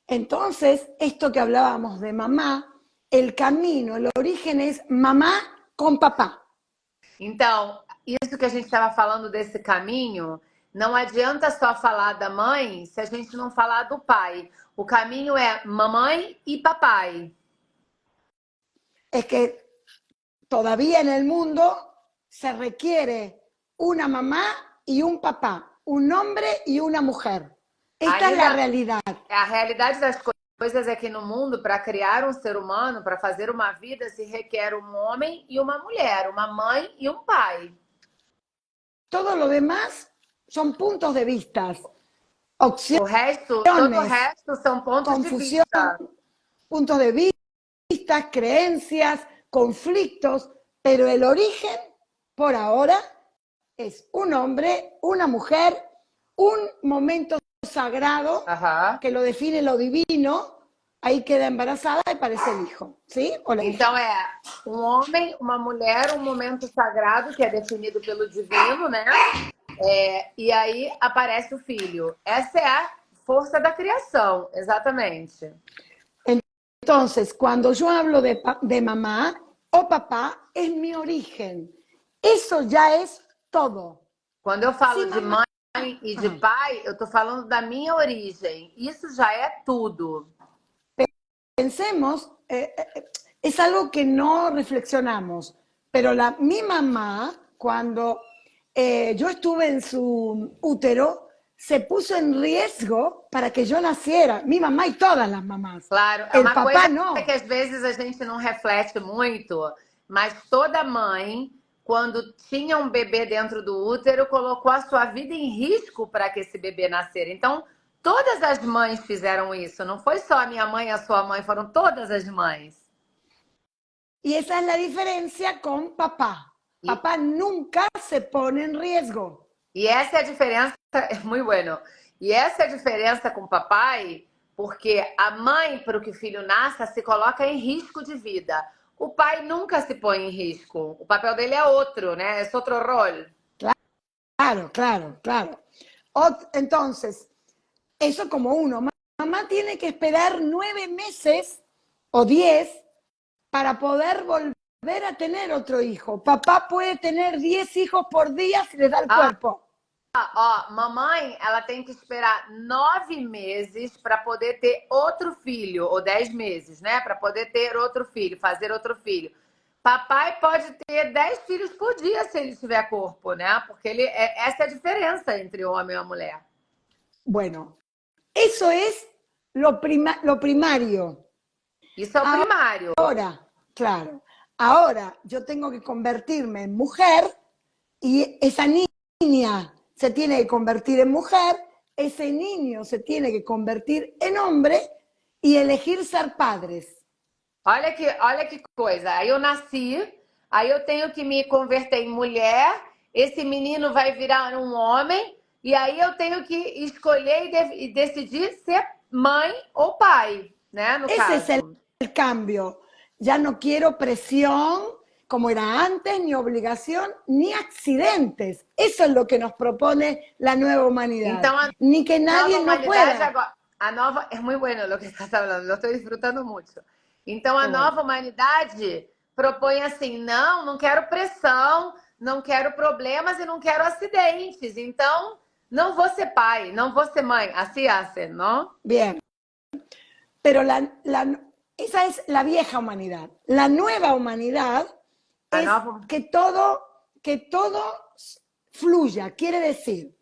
B: Entonces, esto que hablábamos de mamá, el camino, el origen es mamá con papá.
A: Então, isso que a gente estava falando desse caminho, não adianta só falar da mãe se a gente não falar do pai. O caminho é mamãe e papai.
B: Es que todavía en el mundo se requiere una mamá y un papá, un hombre y una mujer. Esta es la realidad.
A: A realidade das coisas é que no mundo, para criar um ser humano, para fazer uma vida, se requer um homem e uma mulher, uma mãe e um pai.
B: Todo lo demás son puntos de vista.
A: Todo o resto são pontos
B: confusión,
A: de vista.
B: Puntos de vista, creencias, conflictos, pero el origen, por ahora, es un hombre, una mujer, un momento sagrado que lo define lo divino, ahí queda embarazada y parece el hijo, ¿sí?
A: Então é um homem, uma mulher, um momento sagrado que é definido pelo divino, né? E aí aparece o filho. Essa é a força da criação, exatamente.
B: Entonces, cuando yo hablo de mamá o papá, es mi origen. Eso ya es todo.
A: Quando eu falo de mãe e de pai, eu tô falando da minha origem. Isso já é tudo.
B: Pensemos, es algo que no reflexionamos, pero mi mamá, cuando yo estuve en su útero, se puso en riesgo para que yo naciera. Mi mamá y todas las mamás.
A: Claro, é
B: El
A: uma coisa
B: papá
A: que
B: no.
A: às vezes a gente não reflete muito, mas toda mãe, quando tinha um bebê dentro do útero, colocou a sua vida em risco para que esse bebê nascer. Então, todas as mães fizeram isso, não foi só a minha mãe e a sua mãe, foram todas as mães.
B: Y esa es la diferencia con papá.
A: E,
B: Papá nunca se pone en riesgo.
A: e essa é a diferença, é muito bueno. E essa é a diferença com o papai, porque a mãe, para que o filho nasça, se coloca em risco de vida. O pai nunca se põe em risco. O papel dele é outro, né? É outro rol.
B: Claro, claro, claro. Entonces, eso como uno. Mamá tiene que esperar 9 meses o 10 para poder volver a tener otro hijo. Papá puede tener 10 hijos por día si le da el
A: Ah,
B: cuerpo.
A: ó, mamãe, ela tem que esperar 9 meses para poder ter outro filho, ou 10 meses, né? Para poder ter outro filho, fazer outro filho. Papai pode ter 10 filhos por dia se ele tiver corpo, né? Porque essa é a diferença entre o homem e a mulher.
B: Bueno, eso es lo primario.
A: Isso é o primário.
B: Ahora, claro, ahora yo tengo que convertirme en mujer y esa niña se tiene que convertir en mujer, ese niño se tiene que convertir en hombre y elegir ser padres.
A: Olha que coisa. Aí eu nasci, aí eu tenho que me converter em mulher, esse menino vai virar um homem, e aí eu tenho que escolher e decidir ser mãe ou pai, né? No
B: Ese es
A: caso.
B: el cambio. Ya no quiero presión como era antes, ni obligación, ni accidentes. Eso es lo que nos propone la nueva humanidad.
A: Então, a
B: Ni que
A: nova
B: nadie no
A: humanidade
B: pueda.
A: agora. A nova. É muito bueno lo que estás falando, eu estou disfrutando muito. Então, a
B: Qué bueno.
A: nova humanidade propõe assim: não, não quero pressão, não quero problemas e não quero acidentes. Então, não vou ser pai, não vou ser mãe. Assim hacen, não?
B: Bien. Pero esa es la vieja humanidad. La nueva humanidad
A: A
B: es
A: nova.
B: que todo fluya. Quiere decir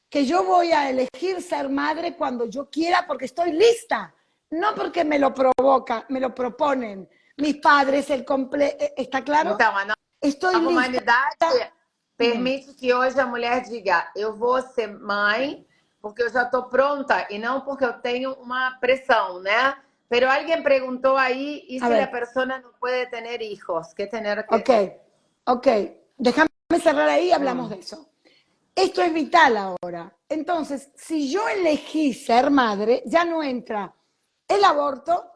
B: que yo voy a elegir ser madre cuando yo quiera porque estoy lista, no porque me lo provoca, me lo proponen mis padres, ¿está claro?
A: Então, a
B: Estoy
A: nova
B: lista.
A: humanidade permite que hoje a mulher diga: eu vou ser mãe porque eu já estou pronta e não porque eu tenho uma pressão, né? Pero alguien preguntó ahí, ¿y
B: A
A: si
B: ver.
A: la persona no puede tener hijos? ¿Qué tener que...?
B: Ok. Déjame cerrar ahí y hablamos de eso. Esto es vital ahora. Entonces, si yo elegí ser madre, ya no entra el aborto.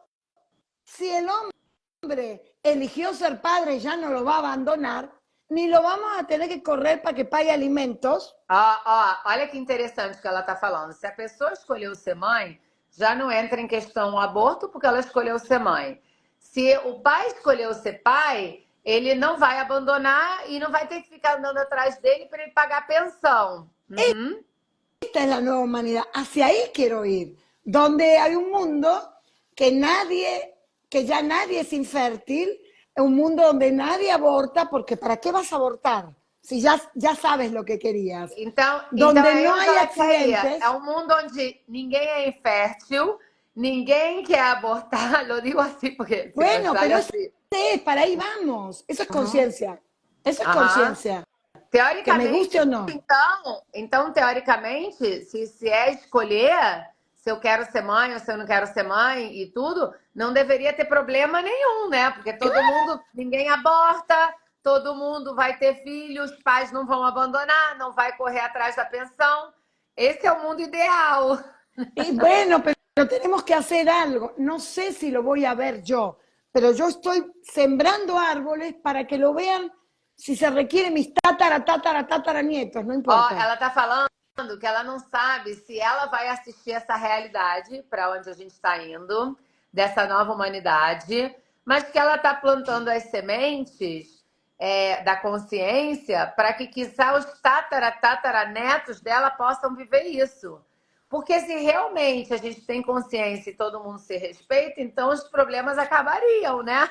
B: Si el hombre eligió ser padre, ya no lo va a abandonar, ni lo vamos a tener que correr para que pague alimentos.
A: Olha que interessante que ela está falando. Se a pessoa escolheu ser mãe, já não entra em questão o aborto porque ela escolheu ser mãe. Se o pai escolheu ser pai, ele não vai abandonar e não vai ter que ficar andando atrás dele para ele pagar pensão. Uhum.
B: Esta es la nueva humanidad. Hacia ahí quiero ir. Donde hay un mundo que ya nadie es infértil, un mundo donde nadie aborta, porque ¿para qué vas a abortar? Si ya sabes lo que querías.
A: Então
B: Donde
A: é
B: no
A: onde
B: hay
A: ela queria.
B: accidentes.
A: É um mundo onde ninguém é infértil, ninguém quer abortar. Lo digo así porque
B: Bueno,
A: sale
B: pero
A: así.
B: para ahí vamos. Eso es conciencia. Eso es
A: Aham.
B: conciencia. Que me guste
A: Teoricamente,
B: ou não.
A: então, teoricamente, se é escolher se eu quero ser mãe ou se eu não quero ser mãe e tudo, não deveria ter problema nenhum, né? Porque todo mundo, ninguém aborta, todo mundo vai ter filhos, os pais não vão abandonar, não vai correr atrás da pensão. Esse é o mundo ideal.
B: Y bueno, pero tenemos que hacer algo. No sé si lo voy a ver yo, pero yo estoy sembrando árboles para que lo vean si se requiere mis tataranietos, no
A: Ó,
B: importa.
A: ela tá falando que ela não sabe se ela vai assistir essa realidade para onde a gente está indo, dessa nova humanidade, mas que ela está plantando as sementes da consciência para que, quiçá, os tataranetos dela possam viver isso. Porque se realmente a gente tem consciência e todo mundo se respeita, então os problemas acabariam, né?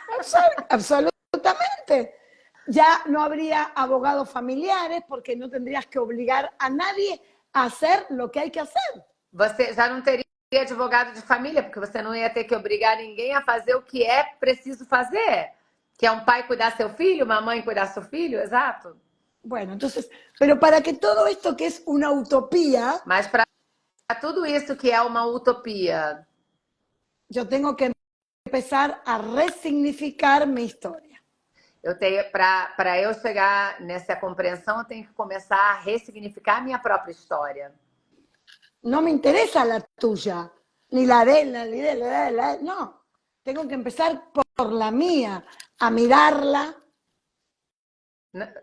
B: Absolutamente. Ya no habría abogados familiares porque no tendrías que obligar a nadie a hacer lo que hay que hacer.
A: Você já não teria advogado de família, porque você não ia ter que obrigar ninguém a fazer o que é preciso fazer. Que é um pai cuidar seu filho, uma mãe cuidar seu filho, exato.
B: Bueno, entonces, pero para que todo esto que es una utopía,
A: Mas para tudo isso que é uma utopia,
B: yo tengo que empezar a resignificar mi historia.
A: eu tenho para eu chegar nessa compreensão, eu tenho que começar a ressignificar a minha própria história.
B: No me interesa la tuya, ni la de él, no. Tengo que empezar por la mía, a mirarla.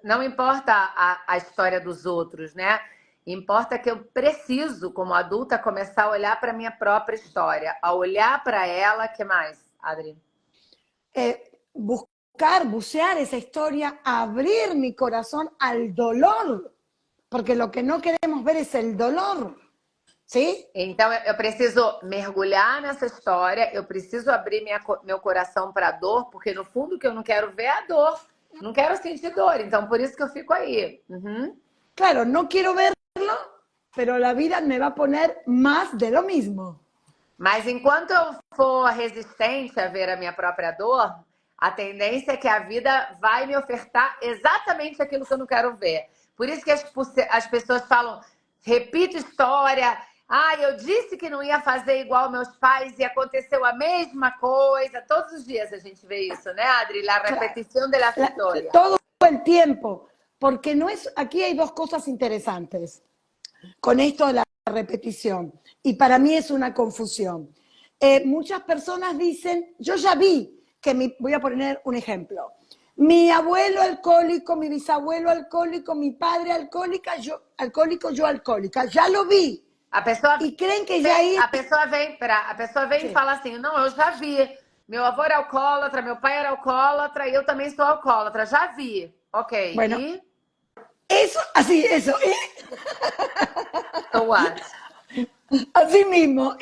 A: Não importa a história dos outros, né? Importa que eu preciso, como adulta, começar a olhar para a minha própria história. A olhar para ela, que mais, Adri?
B: Buscar, bucear esa historia, abrir mi corazón al dolor, porque lo que no queremos ver es el dolor, ¿sí?
A: Então, eu preciso mergulhar nessa história, eu preciso abrir meu coração para a dor, porque no fundo o que eu não quero ver é a dor. Não quero sentir dor, então por isso que eu fico aí. Uhum.
B: Claro, no quiero verlo, pero la vida me va a poner más de lo mismo.
A: Mas enquanto eu for resistente a ver a minha própria dor, a tendência é que a vida vai me ofertar exatamente aquilo que eu não quero ver. Por isso que as pessoas falam, repito história. Ah, eu disse que não ia fazer igual meus pais e aconteceu a mesma coisa. Todos os dias a gente vê isso, né, Adri? La repetición de la historia.
B: Todo el tiempo, porque no es, aquí hay dos cosas interesantes con esto de la repetición, y para mí es una confusión. Muchas personas dicen, yo ya vi que voy a poner un ejemplo, mi abuelo alcohólico, mi bisabuelo alcohólico, mi padre alcohólico, yo alcohólica, já lo vi.
A: A pessoa
B: e creem que já
A: a pessoa vem e fala assim, não, eu já vi. Meu avô era alcoólatra, meu pai era alcoólatra e eu também sou alcoólatra. Já vi. Ok.
B: Bueno,
A: e?
B: Eso, así, eso.
A: So what?
B: Así mismo.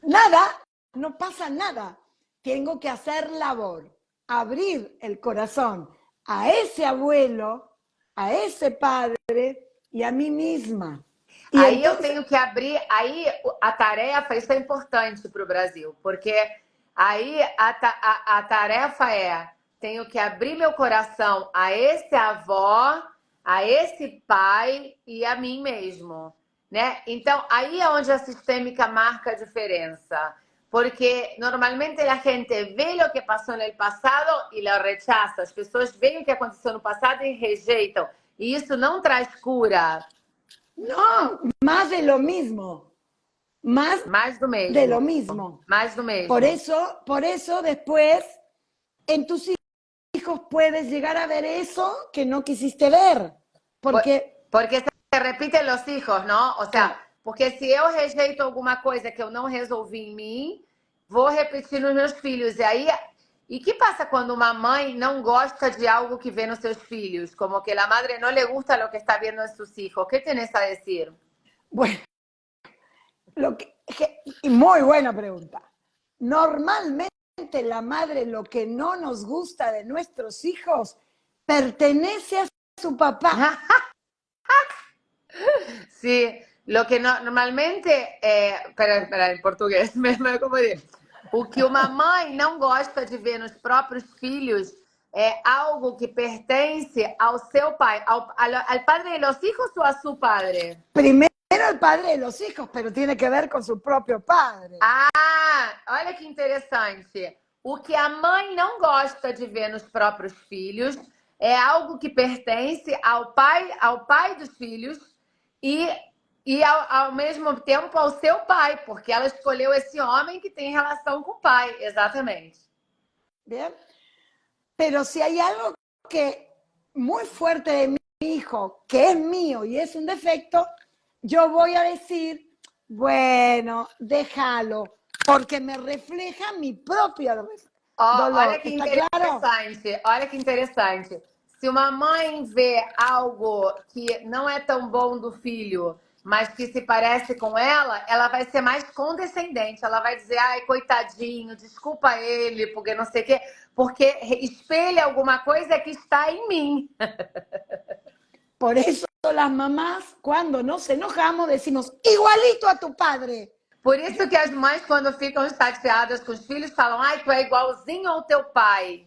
B: Nada, no pasa nada. Tengo que hacer labor, abrir el corazón a ese abuelo, a esse padre e a mim mesma. E
A: aí
B: então,
A: eu tenho que abrir, aí a tarefa, isso é importante para o Brasil, porque aí a tarefa é, tenho que abrir meu coração a esse avó, a esse pai e a mim mesmo, né? Então, aí é onde a sistêmica marca a diferença. Porque normalmente a gente vê o que passou no passado e lo rechaça. As pessoas veem o que aconteceu no passado e rejeitam. E isso não traz cura.
B: No, más de lo mismo.
A: Más do mesmo.
B: De lo mismo.
A: Más do mesmo.
B: Por eso después en tus hijos puedes llegar a ver eso que no quisiste ver. Porque
A: se repiten los hijos, ¿no? O sea, porque se eu rejeito alguma coisa que eu não resolvi em mim, vou repetir nos meus filhos. E aí, e que passa quando uma mãe não gosta de algo que vê nos seus filhos? Como que a madre não le gusta lo que está viendo en sus hijos. ¿Qué tienes a decir?
B: Bueno, muy buena pregunta. Normalmente la madre lo que no nos gusta de nuestros hijos pertenece a su papá.
A: Sí, lo que normalmente espera, em português mesmo é como dizer. O que uma mãe não gosta de ver nos próprios filhos é algo que pertence ao seu pai, al padre de los hijos ou a su padre?
B: Primero el padre de los hijos, pero tiene que ver con su propio padre.
A: Ah, olha que interessante. O que a mãe não gosta de ver nos próprios filhos é algo que pertence ao pai dos filhos e ao mesmo tempo ao seu pai, porque ela escolheu esse homem que tem relação com o pai, exatamente.
B: Bien. Pero si hay algo que muy fuerte de mi hijo, que es mío y es un defecto, yo voy a decir, bueno, déjalo, porque me refleja mi propio dolor.
A: Olha que interessante, olha que interessante. Se uma mãe vê algo que não é tão bom do filho, mas que se parece com ela vai ser mais condescendente. Ela vai dizer, ai, coitadinho, desculpa ele, porque não sei o quê, porque espelha alguma coisa que está em mim.
B: Por eso las mamás, cuando nos enojamos, decimos, igualito a tu padre.
A: Por isso que as mães, quando ficam chateadas com os filhos, falam, ai, tu é igualzinho ao teu pai.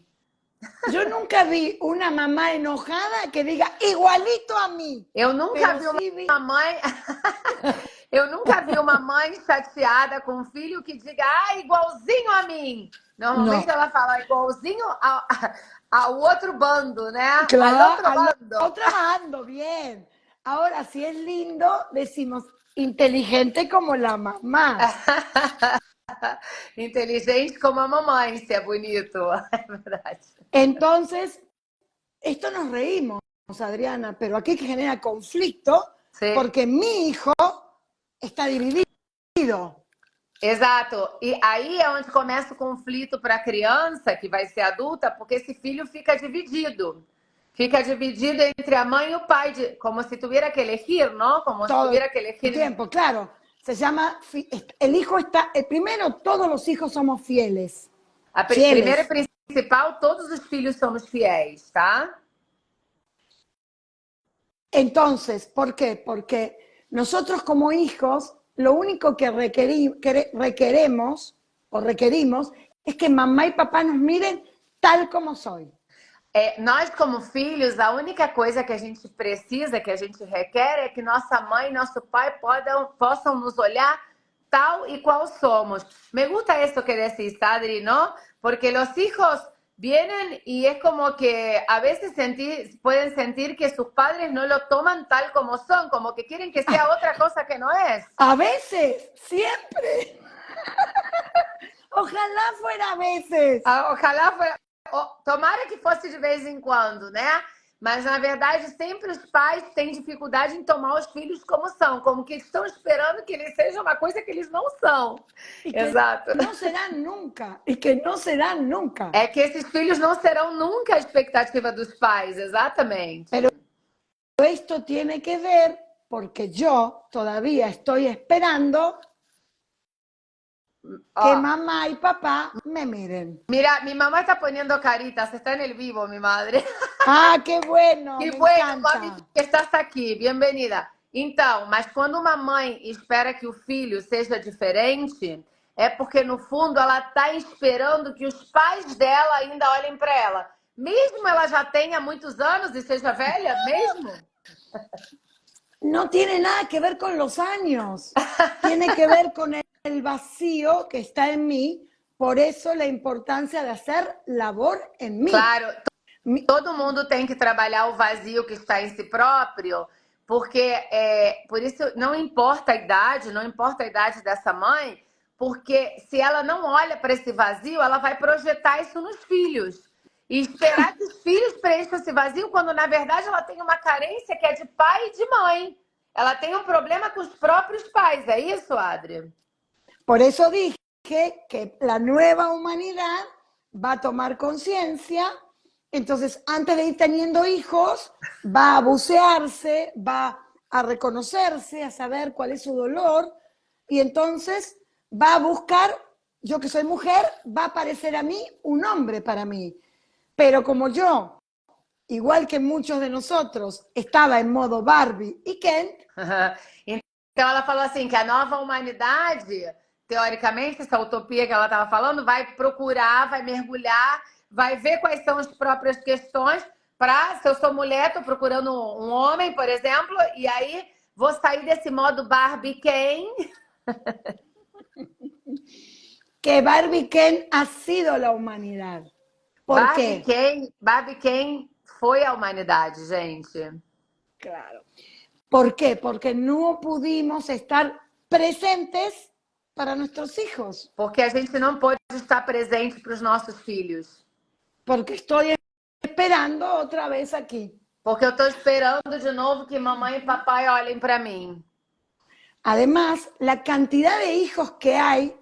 B: Yo nunca vi una mamá enojada que diga, igualito a mí.
A: Eu nunca vi uma mãe... Eu nunca vi uma mãe chateada com um filho que diga, ah, igualzinho a mim. Normalmente ela fala igualzinho ao outro bando, né?
B: Claro,
A: Al outro bando.
B: otro bando, bien. Ahora, si es lindo, decimos inteligente como la mamá.
A: Inteligente como a mamãe, se é bonito. É verdade.
B: Entonces, esto nos reímos, Adriana, pero aquí genera conflicto
A: Sí.
B: porque mi hijo está dividido.
A: Exato. E aí é onde começa o conflito para a criança, que vai ser adulta, porque esse filho fica dividido. Fica dividido entre a mãe e o pai, como si tuviera que elegir, ¿no? Como si tuviera que elegir.
B: Todo el tiempo, claro. Se llama, el hijo está, primero todos los hijos somos fieles.
A: Primeiro e principal, todos os filhos somos fiéis, tá?
B: Entonces, ¿por qué? Porque nosotros como hijos, lo único que requerimos es que mamá y papá nos miren tal como soy.
A: Nós, como filhos, a única coisa que a gente precisa, que a gente requer, é que nossa mãe e nosso pai possam nos olhar tal y cual somos. Me gusta esto que decís, Adri, ¿no? Porque los hijos vienen y es como que a veces pueden sentir que sus padres no lo toman tal como son, como que quieren que sea otra cosa que no es.
B: A veces, siempre. Ojalá fuera a veces.
A: Ojalá fuera. Tomara que fosse de vez em quando, né? Mas, na verdade, sempre os pais têm dificuldade em tomar os filhos como são, como que estão esperando que eles sejam uma coisa que eles não são. Exato.
B: Não serão nunca. E que não serão nunca.
A: É que esses filhos não serão nunca a expectativa dos pais, exatamente.
B: Pero esto tiene que ver porque yo todavía estoy esperando que mamá y papá me miren.
A: Mira, mi mamá está poniendo caritas, está en el vivo, mi madre.
B: Ah, qué bueno,
A: Que
B: me
A: bueno,
B: encanta.
A: mami, que estás aqui, bem-vinda. Então, mas quando uma mãe espera que o filho seja diferente, é porque no fundo ela está esperando que os pais dela ainda olhem para ela. Mesmo ela já tenha muitos anos e seja velha, mesmo.
B: No tiene nada que ver con los años, tiene que ver con el vacío que está en mí, por eso la importancia de hacer labor en mí.
A: Claro, todo mundo tem que trabalhar o vazio que está em si próprio, porque por isso não importa a idade dessa mãe, porque se ela não olha para esse vazio, ela vai projetar isso nos filhos. E esperar que os filhos preencham esse vazio, quando na verdade ela tem uma carência que é de pai e de mãe. Ela tem um problema com os próprios pais, é isso, Adri?
B: Por eso dije que la nueva humanidad va a tomar conciencia, entonces antes de ir teniendo hijos, va a bucearse, va a reconocerse, a saber cuál es su dolor, y entonces va a buscar, yo que soy mujer, va a aparecer a mí un hombre para mí. Pero como yo, igual que muchos de nosotros, estaba en modo Barbie y Ken.
A: Então ela falou assim, que a nova humanidade, teoricamente, essa utopia que ela estava falando, vai procurar, vai mergulhar, vai ver quais são as próprias questões para, se eu sou mulher, estou procurando um homem, por exemplo, e aí vou sair desse modo Barbie Ken.
B: Que Barbie Ken ha sido la humanidad. ¿Por qué?
A: Barbie Ken foi a humanidade, gente.
B: Claro. ¿Por qué? Porque no pudimos estar presentes para nuestros hijos.
A: Porque a gente não pode estar presente para os nossos filhos.
B: Porque estoy esperando otra vez aquí.
A: Porque eu estou esperando de novo que mamãe e papai olhem para mim.
B: Además, la cantidad de hijos que hay,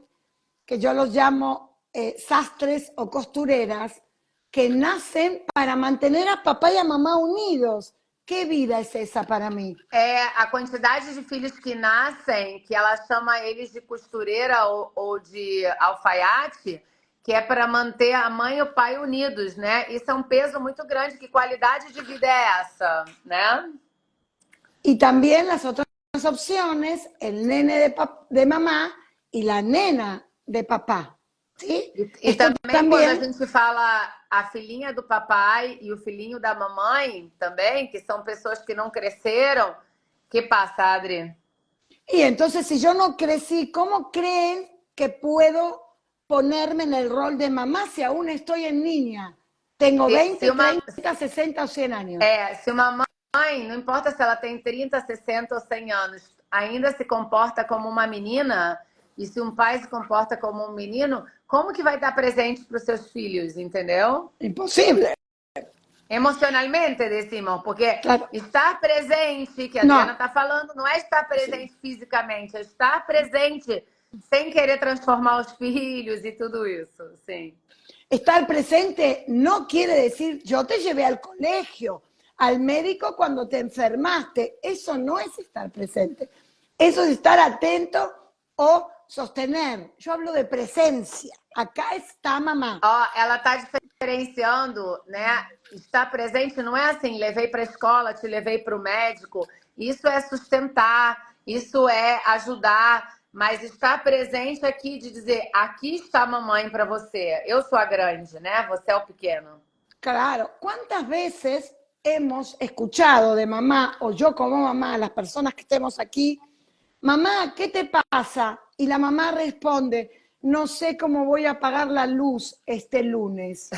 B: que yo los llamo sastres o costureras, que nacen para mantener a papá y a mamá unidos. ¿Qué vida es esa para mí?
A: É a quantidade de filhos que nascem, que ela chama eles de costureira ou de alfaiate, que é para manter a mãe e o pai unidos, né? Isso é um peso muito grande. Que qualidade de vida é essa, né?
B: Y también las otras opciones, el nene de mamá y la nena de papá. ¿Sí?
A: E
B: Esto
A: também quando a
B: también,
A: gente fala a filhinha do papai e o filhinho da mamãe também, que são pessoas que não cresceram. Que passa, Adri?
B: y entonces si yo no crecí, ¿cómo creen que puedo ponerme en el rol de mamá si aún estoy en niña? Tengo 20, 30, 60 o 100 años.
A: Se uma mãe, não importa se ela tem 30, 60 ou 100 anos, ainda se comporta como uma menina, e se um pai se comporta como um menino, como que vai estar presente para os seus filhos, entendeu?
B: Imposible.
A: Emocionalmente, decimos, porque
B: Claro.
A: estar presente, que a Adriana está falando, não é estar presente fisicamente, é estar presente sem querer transformar os filhos e tudo isso, sim.
B: Estar presente no quiere decir yo te llevé al colegio, al médico cuando te enfermaste. Eso no es estar presente. Eso es estar atento o sostener. Yo hablo de presencia. Acá está mamá.
A: Ó, ela está diferenciando, né? Estar presente não é assim, levei para a escola, te levei para o médico. Isso é sustentar, isso é ajudar. Mas estar presente aqui de dizer, aqui está a mamãe para você. Eu sou a grande, né? Você é o pequeno.
B: Claro, ¿cuántas veces hemos escuchado de mamá, o yo como mamá, las personas que estemos aquí, mamá, ¿qué te pasa? Y la mamá responde, no sé cómo voy a pagar la luz este lunes.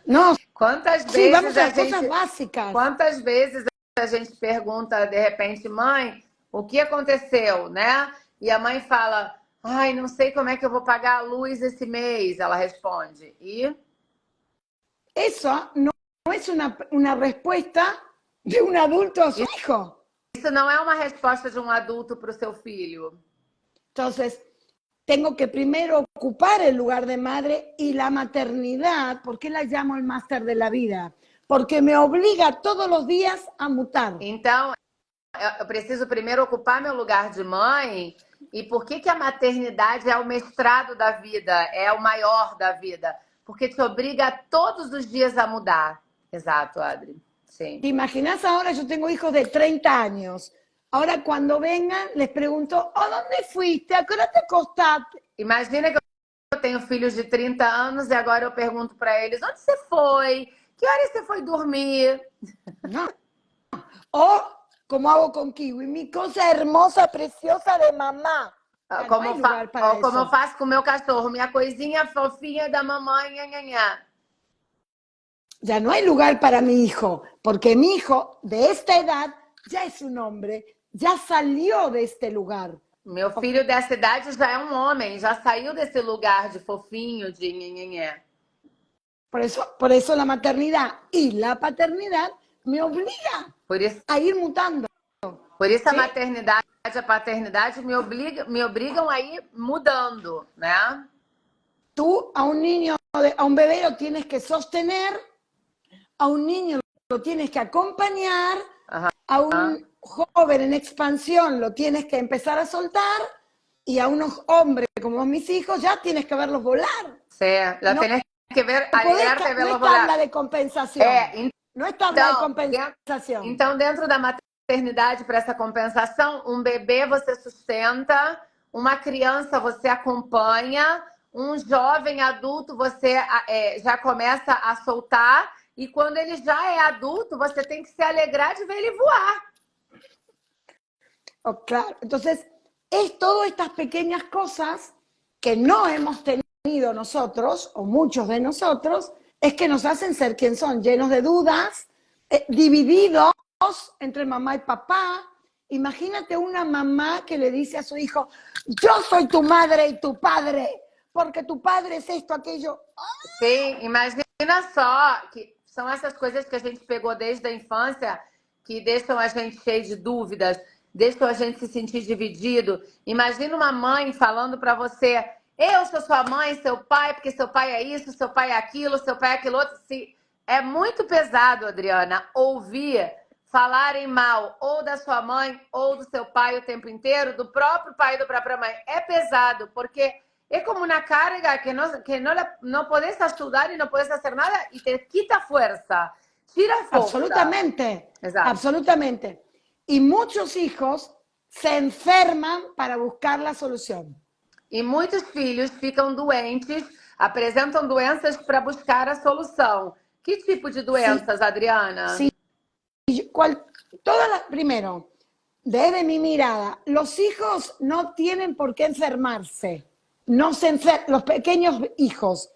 B: No,
A: Quantas
B: sí,
A: vezes
B: vamos a
A: a
B: las cosas
A: gente,
B: básicas.
A: quantas vezes a gente pergunta de repente, mãe, o que aconteceu, né? E a mãe fala, ai, não sei como é que eu vou pagar a luz esse mês. Ela responde. E
B: Eso no es una respuesta de un adulto a su hijo.
A: isso não é uma resposta de um adulto para o seu filho.
B: Entonces, tengo que primero ocupar el lugar de madre y la maternidad. ¿Por qué la llamo el máster de la vida? Porque me obliga todos los días a mutar.
A: Então, eu preciso primeiro ocupar meu lugar de mãe. E por que a maternidade é o mestrado da vida, é o maior da vida? Porque te obriga todos os dias a mudar. Exato, Adri. Sim.
B: ¿Te imaginas ahora? Yo tengo hijos de 30 años. Ahora cuando vengan les pregunto, ¿a dónde fuiste? ¿A qué hora te acostaste?
A: Imagina que eu tenho filhos de 30 anos e agora eu pergunto para eles, onde você foi? Que horas você foi dormir?
B: No. O como hago con Kiwi, mi cosa hermosa, preciosa de mamá.
A: Como eu faço com o meu cachorro, minha coisinha fofinha da mamãe. Nha.
B: Ya no hay lugar para mi hijo, porque mi hijo de esta edad ya es un hombre, ya salió de este lugar.
A: Meu filho dessa idade já é um homem, já saiu desse lugar de fofinho, de nhenhenhé.
B: Por eso la maternidad y la paternidad me obliga a ir mutando.
A: Por isso a maternidade e a paternidade me obrigam a ir mudando, né?
B: Tú a un niño, a un bebé lo tienes que sostener, a un niño lo tienes que acompañar, a un joven en expansión lo tienes que empezar a soltar y a unos hombres como mis hijos ya tienes que verlos volar.
A: Sí, la tienes que ver, alegarte verlos
B: no
A: volar.
B: tabla de compensación. No es tabla de compensação.
A: Então, dentro da maternidade, para essa compensação, um bebê você sustenta, uma criança você acompanha, um jovem adulto você já começa a soltar, e quando ele já é adulto, você tem que se alegrar de ver ele voar.
B: Oh, claro, entonces es todas estas pequeñas cosas que no hemos tenido nosotros, o muchos de nosotros, es que nos hacen ser quien son, llenos de dudas, divididos entre mamá y papá. Imagínate una mamá que le dice a su hijo, yo soy tu madre y tu padre, porque tu padre es esto, aquello.
A: Sim, imagina só que são essas coisas que a gente pegou desde a infância, que deixam a gente cheio de dúvidas, deixam a gente se sentir dividido. Imagina uma mãe falando para você, eu sou sua mãe, seu pai, porque seu pai é isso, seu pai é aquilo, seu pai é aquilo outro. É muito pesado, Adriana, ouvir falarem mal ou da sua mãe ou do seu pai o tempo inteiro, do próprio pai e da própria mãe, é pesado, porque é como una carga que no puedes ayudar y no puedes hacer nada y te quita fuerza, tira fuerza.
B: Absolutamente,
A: Exacto.
B: absolutamente. Y muchos hijos se enferman para buscar la solución.
A: E muitos filhos ficam doentes, apresentam doenças para buscar a solução. Que tipo de doenças,
B: Sí,
A: Adriana?
B: sí. Primero, desde mi mirada, los hijos no tienen por qué enfermarse. No se los pequeños hijos.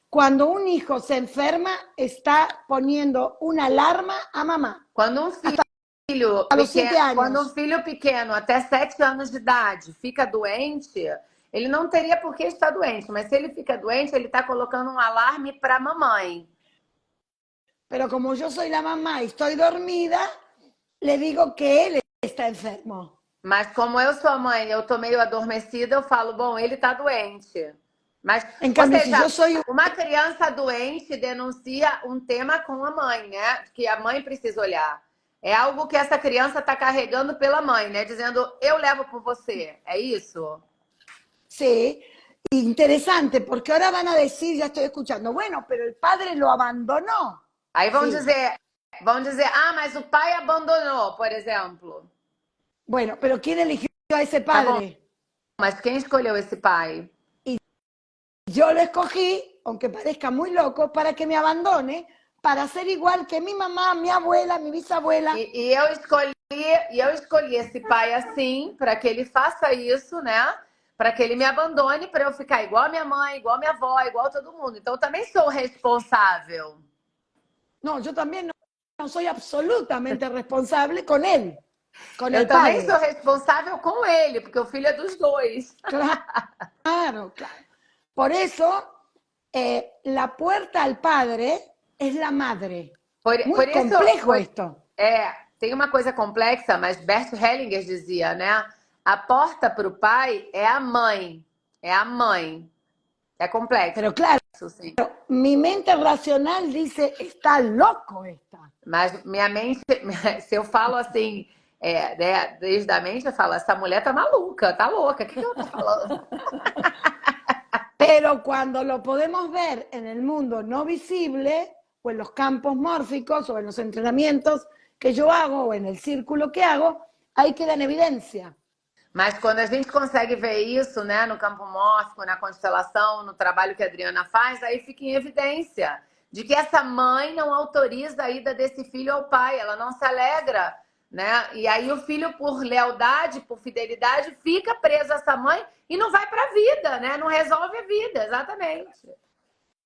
B: Cuando un hijo se enferma, está poniendo una alarma a mamá.
A: Quando um filho
B: A los 7 años.
A: Quando um filho pequeno, até 7 anos de idade, fica doente, ele não teria por que estar doente, mas se ele fica doente, ele está colocando um alarme para a mamãe.
B: Pero como yo soy la mamá y estoy dormida, le digo que él está enfermo.
A: Mas como eu sou a mãe e eu tô meio adormecida, eu falo, bom, ele tá doente. Mas,
B: En cambio,
A: ou seja,
B: si yo soy...
A: uma criança doente denuncia um tema com a mãe, né? Que a mãe precisa olhar. É algo que essa criança tá carregando pela mãe, né? Dizendo, eu levo por você. É isso?
B: Sí, interesante, porque ahora van a decir, ya estoy escuchando, bueno, pero el padre lo abandonó.
A: Aí vão
B: Sí.
A: dizer, ah, mas o pai abandonou, por exemplo.
B: Bueno, pero ¿quién eligió a ese
A: Tá bom,
B: padre?
A: mas quem escolheu esse pai?
B: Yo lo escogí, aunque parezca muy loco, para que me abandone, para ser igual que mi mamá, mi abuela, mi bisabuela.
A: E eu escolhi esse pai assim, para que ele faça isso, né? Para que ele me abandone, para eu ficar igual a minha mãe, igual a minha avó, igual a todo mundo. Então eu também sou responsável.
B: No, yo también no soy absolutamente responsable con él, con
A: Eu
B: el
A: também
B: padre.
A: sou responsável com ele, porque o filho é dos dois.
B: Claro, claro. Por eso, la puerta al padre es la madre. Muy
A: Por isso,
B: complejo esto.
A: Tem uma coisa complexa, mas Bert Hellinger dizia, né? A porta para o pai é a mãe. É a mãe. É complexo.
B: Pero claro,
A: Sim.
B: mi mente racional dice, está loco esta.
A: Mas minha mente, se eu falo assim, né, desde a mente, eu falo, essa mulher tá maluca, tá louca, o que ela tá falando?
B: Pero cuando lo podemos ver en el mundo no visible, o en los campos mórficos, o en los entrenamientos que yo hago, o en el círculo que hago, ahí queda en evidencia.
A: Mas quando a gente consegue ver isso, né, no campo mórfico, na constelação, no trabalho que a Adriana faz, aí fica em evidência de que essa mãe não autoriza a ida desse filho ao pai, ela não se alegra, né? E aí o filho, por lealdade, por fidelidade, fica preso a essa mãe e não vai para a vida, né? Não resolve a vida, exatamente.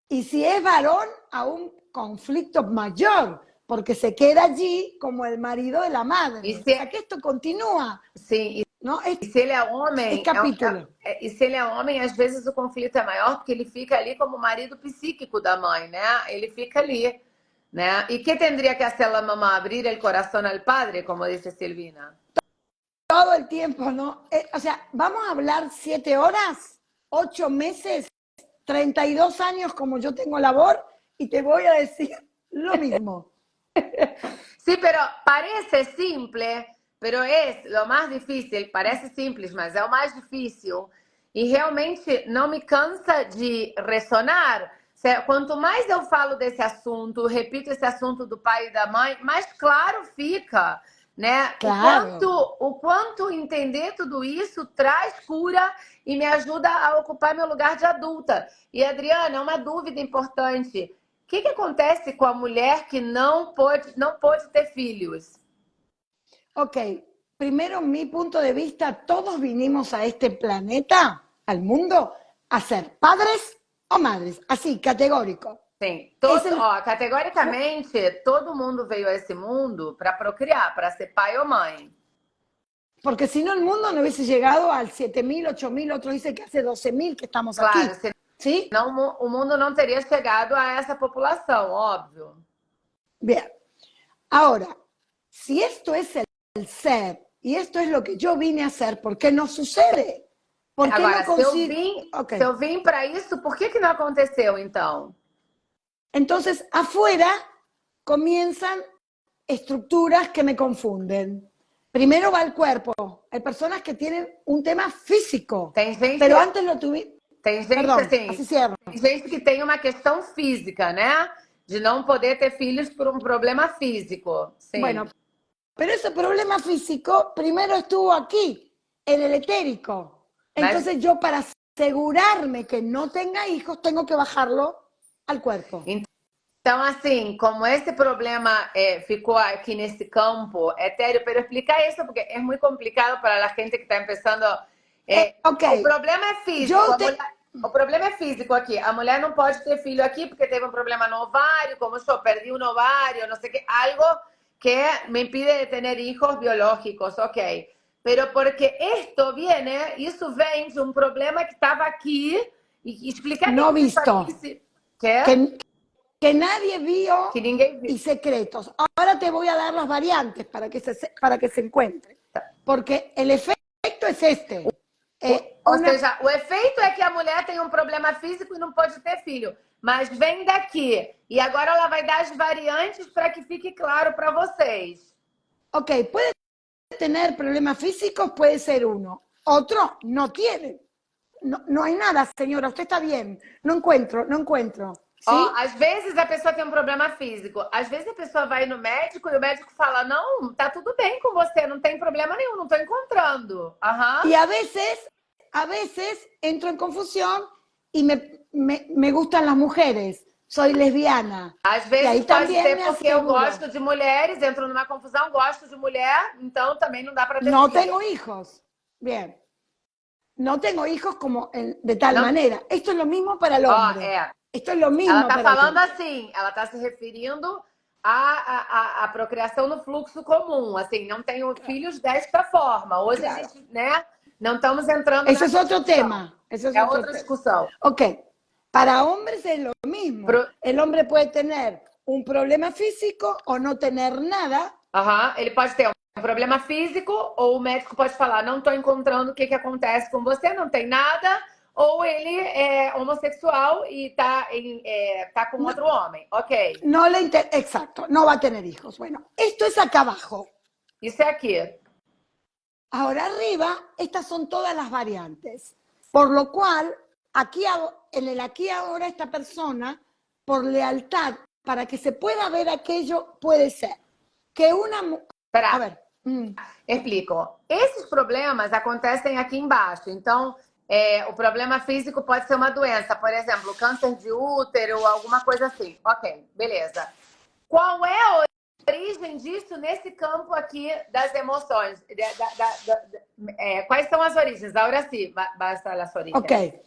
B: Y si es varón, a un conflicto mayor, porque se queda allí como el marido de la madre.
A: Y
B: O sea que esto continúa.
A: Sim,
B: ¿no?
A: e se ele é homem,
B: Esse capítulo.
A: E se ele é homem, às vezes o conflito é maior porque ele fica ali como marido psíquico da mãe, né? Ele fica ali, né? E que tendría que hacer la mamá? Abrir el corazón al padre, como dice Silvina.
B: Todo el tiempo, ¿no? O sea, vamos a hablar 7 horas, 8 meses, 32 años como yo tengo labor y te voy a decir lo mismo.
A: Sí, pero parece simple, pero es lo más difícil. Parece simples, mas é o mais difícil. E realmente não me cansa de ressonar. Quanto mais eu falo desse assunto, repito esse assunto do pai e da mãe, mais claro fica, né?
B: Claro.
A: O quanto entender tudo isso traz cura e me ajuda a ocupar meu lugar de adulta. E, Adriana, uma dúvida importante. O que acontece com a mulher que não pôde ter filhos?
B: Ok, primero mi punto de vista, todos vinimos a este planeta, al mundo, a ser padres o madres, así, categórico.
A: Sim, categoricamente, todo mundo veio a esse mundo para procriar, para ser pai ou mãe.
B: Porque si no el mundo no hubiese llegado al 7.000, 8.000, otro dice que hace 12.000 que estamos
A: Claro,
B: aquí. ¿Sí?
A: Senão o mundo não teria chegado a essa população, óbvio.
B: Bien. Ahora, si esto es el ser y esto es lo que yo vine a hacer, ¿por qué no sucede? ¿Por qué
A: Agora,
B: no consigo?
A: Se eu vim para isso, por que não aconteceu então?
B: Entonces, afuera comienzan estructuras que me confunden. Primero va el cuerpo. Hay personas que tienen un tema físico,
A: Tem gente,
B: pero antes lo tuve.
A: tem gente
B: Perdón,
A: assim,
B: así cierro.
A: tem gente que tem uma questão física, né? De não poder ter filhos por um problema físico. Sim.
B: Bueno, pero ese problema físico primero estuvo aquí, en el etérico. Entonces yo para asegurarme que no tenga hijos, tengo que bajarlo al cuerpo.
A: Então, assim, como esse problema ficou aqui nesse campo etéreo, pero explicar isso porque é muito complicado para a gente que está começando.
B: Ok.
A: O problema é físico. O problema é físico aqui. A mulher não pode ter filho aqui porque teve um problema no ovário, como eu perdi um ovário, não sei o que, algo que me impide de ter hijos biológicos, ok. Pero porque isso vem de um problema que estava aqui e explicar
B: No
A: isso
B: visto.
A: aqui.
B: Que nadie vio
A: Que ninguém viu.
B: y secretos. Ahora te voy a dar las variantes para que se encuentre. Porque el efecto es este.
A: Ou seja, o efeito é que a mulher tem um problema físico e não pode ter filho. Mas vem daqui. E agora ela vai dar as variantes para que fique claro para vocês.
B: Ok, puede tener problemas físicos, puede ser uno. Otro no tiene. No hay nada, señora, usted está bien. No encuentro. ¿Sí?
A: Ó, às vezes a pessoa tem um problema físico. Às vezes a pessoa vai no médico e o médico fala: não, tá tudo bem com você, não tem problema nenhum, não tô encontrando.
B: Y a veces entro en confusión y me gustan las mujeres. Soy lesbiana.
A: Às vezes pode ser porque eu gosto de mulheres, entro numa confusão, gosto de mulher, então também não dá para ter
B: No
A: filho.
B: tengo hijos. Bien. No tengo hijos como de tal manera. Esto es lo mismo para el hombre. Esto es lo mismo.
A: Ela está falando assim, ela está se referindo à procriação no fluxo comum. Assim, não tenho filhos desta forma. Hoje a gente, né, não estamos entrando
B: Ese es otro tema.
A: É outra discussão.
B: Ok. Para hombres es lo mismo. El hombre puede tener un problema físico o no tener nada.
A: Ele pode ter um problema físico ou o médico pode falar: não estou encontrando o que acontece com você, não tem nada. Ou ele é homossexual y está con otro hombre. Ok.
B: Exacto, no va a tener hijos. Bueno, esto es acá abajo.
A: Isso é aqui.
B: Ahora arriba, estas son todas las variantes. Por lo cual, en el aquí ahora, esta persona, por lealtad, para que se pueda ver aquello, puede ser que una...
A: A ver. Explico. Esses problemas acontecem aqui embaixo. Então... o problema físico pode ser uma doença, por exemplo, câncer de útero, alguma coisa assim. Ok, beleza. Qual é a origem disso nesse campo aqui das emoções? Quais são as origens? Ahora sí, basta las orígenes.
B: Ok.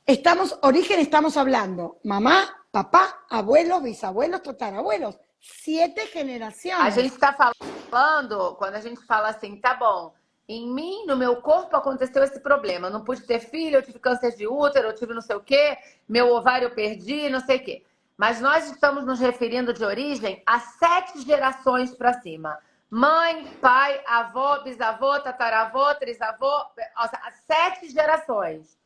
B: Estamos hablando mamá, papá, abuelos, bisabuelos, tatarabuelos. 7 generaciones.
A: A gente está falando, quando a gente fala assim, tá bom, em mim, no meu corpo, aconteceu esse problema. Eu não pude ter filho, eu tive câncer de útero, eu tive não sei o quê, meu ovário eu perdi, não sei o quê. Mas nós estamos nos referindo de origem a 7 gerações para cima. Mãe, pai, avó, bisavô, tataravô, trisavô, a 7 gerações.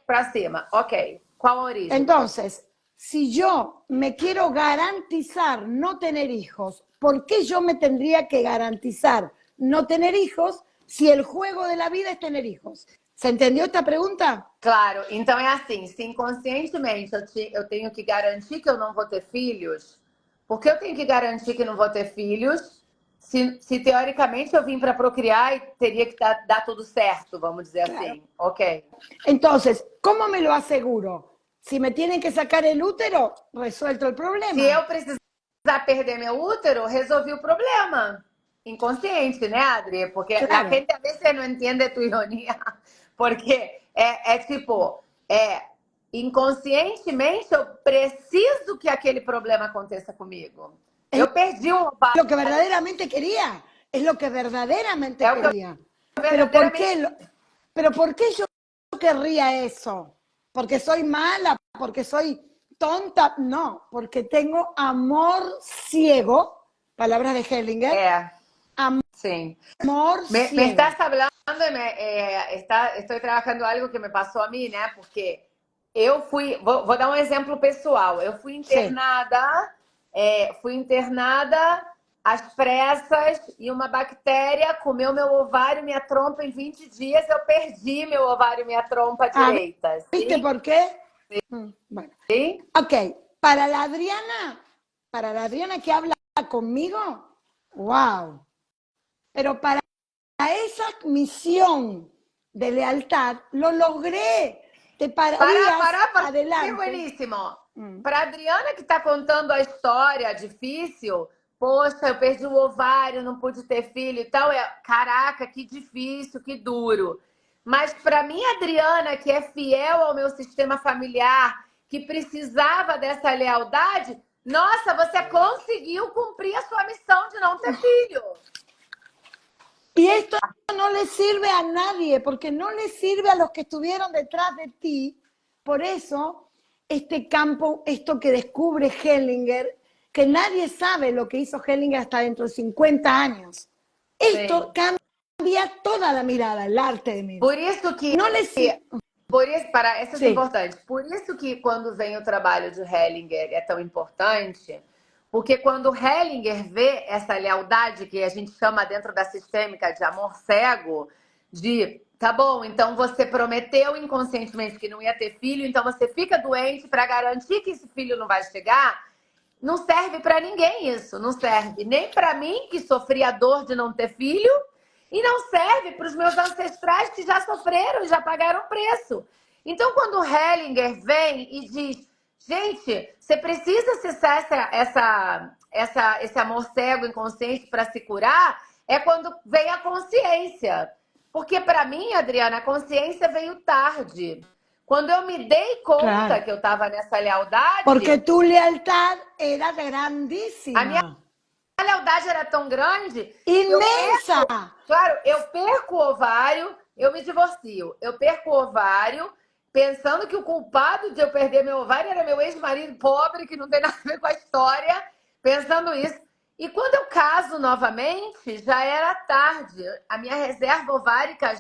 A: Para cima. Ok. Qual a origem?
B: Entonces, si yo me quiero garantizar no tener hijos, ¿por qué yo me tendría que garantizar no tener hijos si el juego de la vida es tener hijos? ¿Se entendió esta pregunta?
A: Claro, então é assim, se inconscientemente eu tenho que garantir que eu não vou ter filhos, por que eu tenho que garantir que não vou ter filhos se teoricamente eu vim para procriar e teria que dar tudo certo, vamos dizer assim, ok?
B: Entonces, ¿cómo me lo aseguro? Si me tienen que sacar el útero, resuelto el problema.
A: Se eu precisar perder meu útero, resolvi o problema. Inconsciente, né, Adri? Porque a gente a veces não entende tu ironia. Porque tipo, inconscientemente eu preciso que aquele problema aconteça comigo. Eu perdi um ovário.
B: Lo que verdaderamente quería. Es lo que verdaderamente quería. Pero ¿por qué yo querría eso? ¿Porque soy mala? ¿Porque soy tonta? No, porque tengo amor ciego. Palabras de Hellinger.
A: Sim.
B: Amor ciego.
A: Me estás hablando, estou trabalhando algo que me passou a mim, né? Porque eu fui, vou dar um exemplo pessoal. Eu fui internada, às pressas e uma bactéria comeu meu ovário e minha trompa em 20 dias. Eu perdi meu ovário e minha trompa direita.
B: ¿Viste
A: ¿Sí?
B: por qué? Bueno.
A: ¿Sí?
B: Ok, para la Adriana que habla conmigo, wow. Pero para esa misión de lealtad, lo logré. Te pararías
A: Para, que
B: adelante.
A: bueníssimo. Para a Adriana que está contando a história difícil, poxa, eu perdi o ovário, não pude ter filho e tal, caraca, que difícil, que duro. Mas para mim, Adriana, que é fiel ao meu sistema familiar, que precisava dessa lealdade, nossa, você conseguiu cumprir a sua missão de não ter filho.
B: Y esto no le sirve a nadie, porque no le sirve a los que estuvieron detrás de ti. Por eso, este campo, esto que descubre Hellinger, que nadie sabe lo que hizo Hellinger hasta dentro de 50 años. Esto cambia toda la mirada, el arte de mirar.
A: Por isso que
B: no le sirve.
A: Isso é importante. Por isso que quando vem o trabalho de Hellinger é tão importante, porque quando Hellinger vê essa lealdade que a gente chama dentro da sistêmica de amor cego, de tá bom, então você prometeu inconscientemente que não ia ter filho, então você fica doente para garantir que esse filho não vai chegar, não serve para ninguém isso, não serve nem para mim que sofri a dor de não ter filho, e não serve para os meus ancestrais que já sofreram e já pagaram preço. Então, quando o Hellinger vem e diz, gente, você precisa acessar esse amor cego inconsciente para se curar, é quando vem a consciência. Porque para mim, Adriana, a consciência veio tarde. Quando eu me dei conta que eu estava nessa lealdade...
B: Porque tu lealtad era grandíssima.
A: A minha lealdade era tão grande...
B: Imensa!
A: Eu perco o ovário, eu me divorcio. Eu perco o ovário, pensando que o culpado de eu perder meu ovário era meu ex-marido pobre, que não tem nada a ver com a história, pensando isso. E quando eu caso novamente, já era tarde. A minha reserva ovárica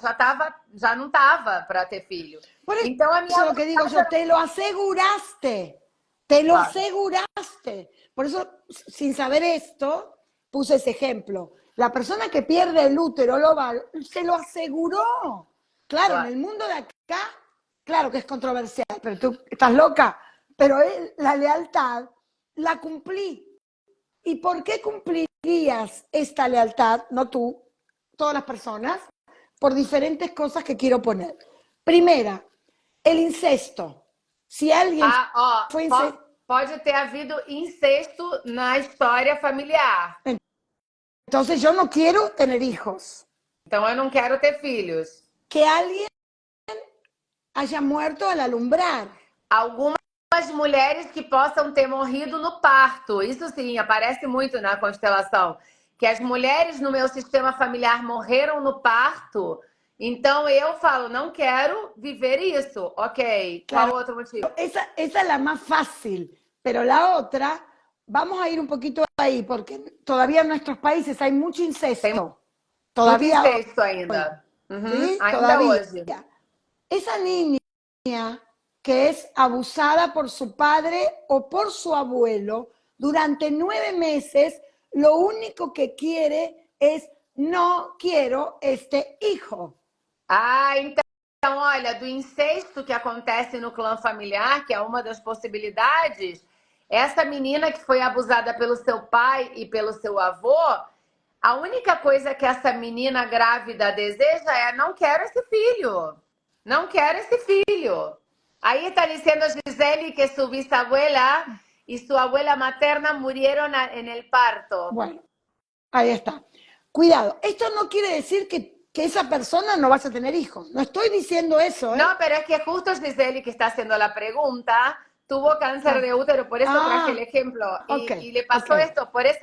A: já não estava para ter filho.
B: Por eso,
A: então, a minha
B: lo que digo yo, te lo aseguraste. Te lo aseguraste. Por eso, sin saber esto, puse ese ejemplo. La persona que pierde el útero, el ovario, se lo aseguró. Claro, en el mundo de acá, claro que es controversial, pero tú estás loca. Pero la lealtad la cumplí. ¿Y por qué cumplirías esta lealtad? No tú, todas las personas, por diferentes cosas que quiero poner. Primera, el incesto. Si alguien fue incesto...
A: Pode ter havido incesto na história familiar.
B: Entonces yo no quiero tener hijos.
A: Então eu não quero ter filhos.
B: Que alguien haya muerto al alumbrar.
A: Algumas mulheres que possam ter morrido no parto. Isso sim, aparece muito na constelação. Que as mulheres no meu sistema familiar morreram no parto. Então eu falo, não quero viver isso. Ok,
B: claro,
A: ¿cuál otro motivo?
B: Esa es la más fácil, pero la otra, vamos a ir un poquito ahí, porque todavía en nuestros países hay mucho incesto. Todavía
A: mucho incesto ainda.
B: ¿Sí?
A: Ainda
B: todavía.
A: hoje.
B: Esa niña que es abusada por su padre o por su abuelo durante 9 meses, lo único que quiere es no quiero este hijo.
A: Então, olha, do incesto que acontece no clã familiar, que é uma das possibilidades, essa menina que foi abusada pelo seu pai e pelo seu avô, a única coisa que essa menina grávida deseja é não quero esse filho. Não quero esse filho. Ahí está diciendo Giseli que su bisabuela y su abuela materna murieron en el parto.
B: Bueno, ahí está. Cuidado, esto no quiere decir que esa persona no vaya a tener hijos. No estoy diciendo eso.
A: No, pero es que justo Giseli, que está haciendo la pregunta, tuvo cáncer de útero, por eso traje el ejemplo. Y le pasó esto, por eso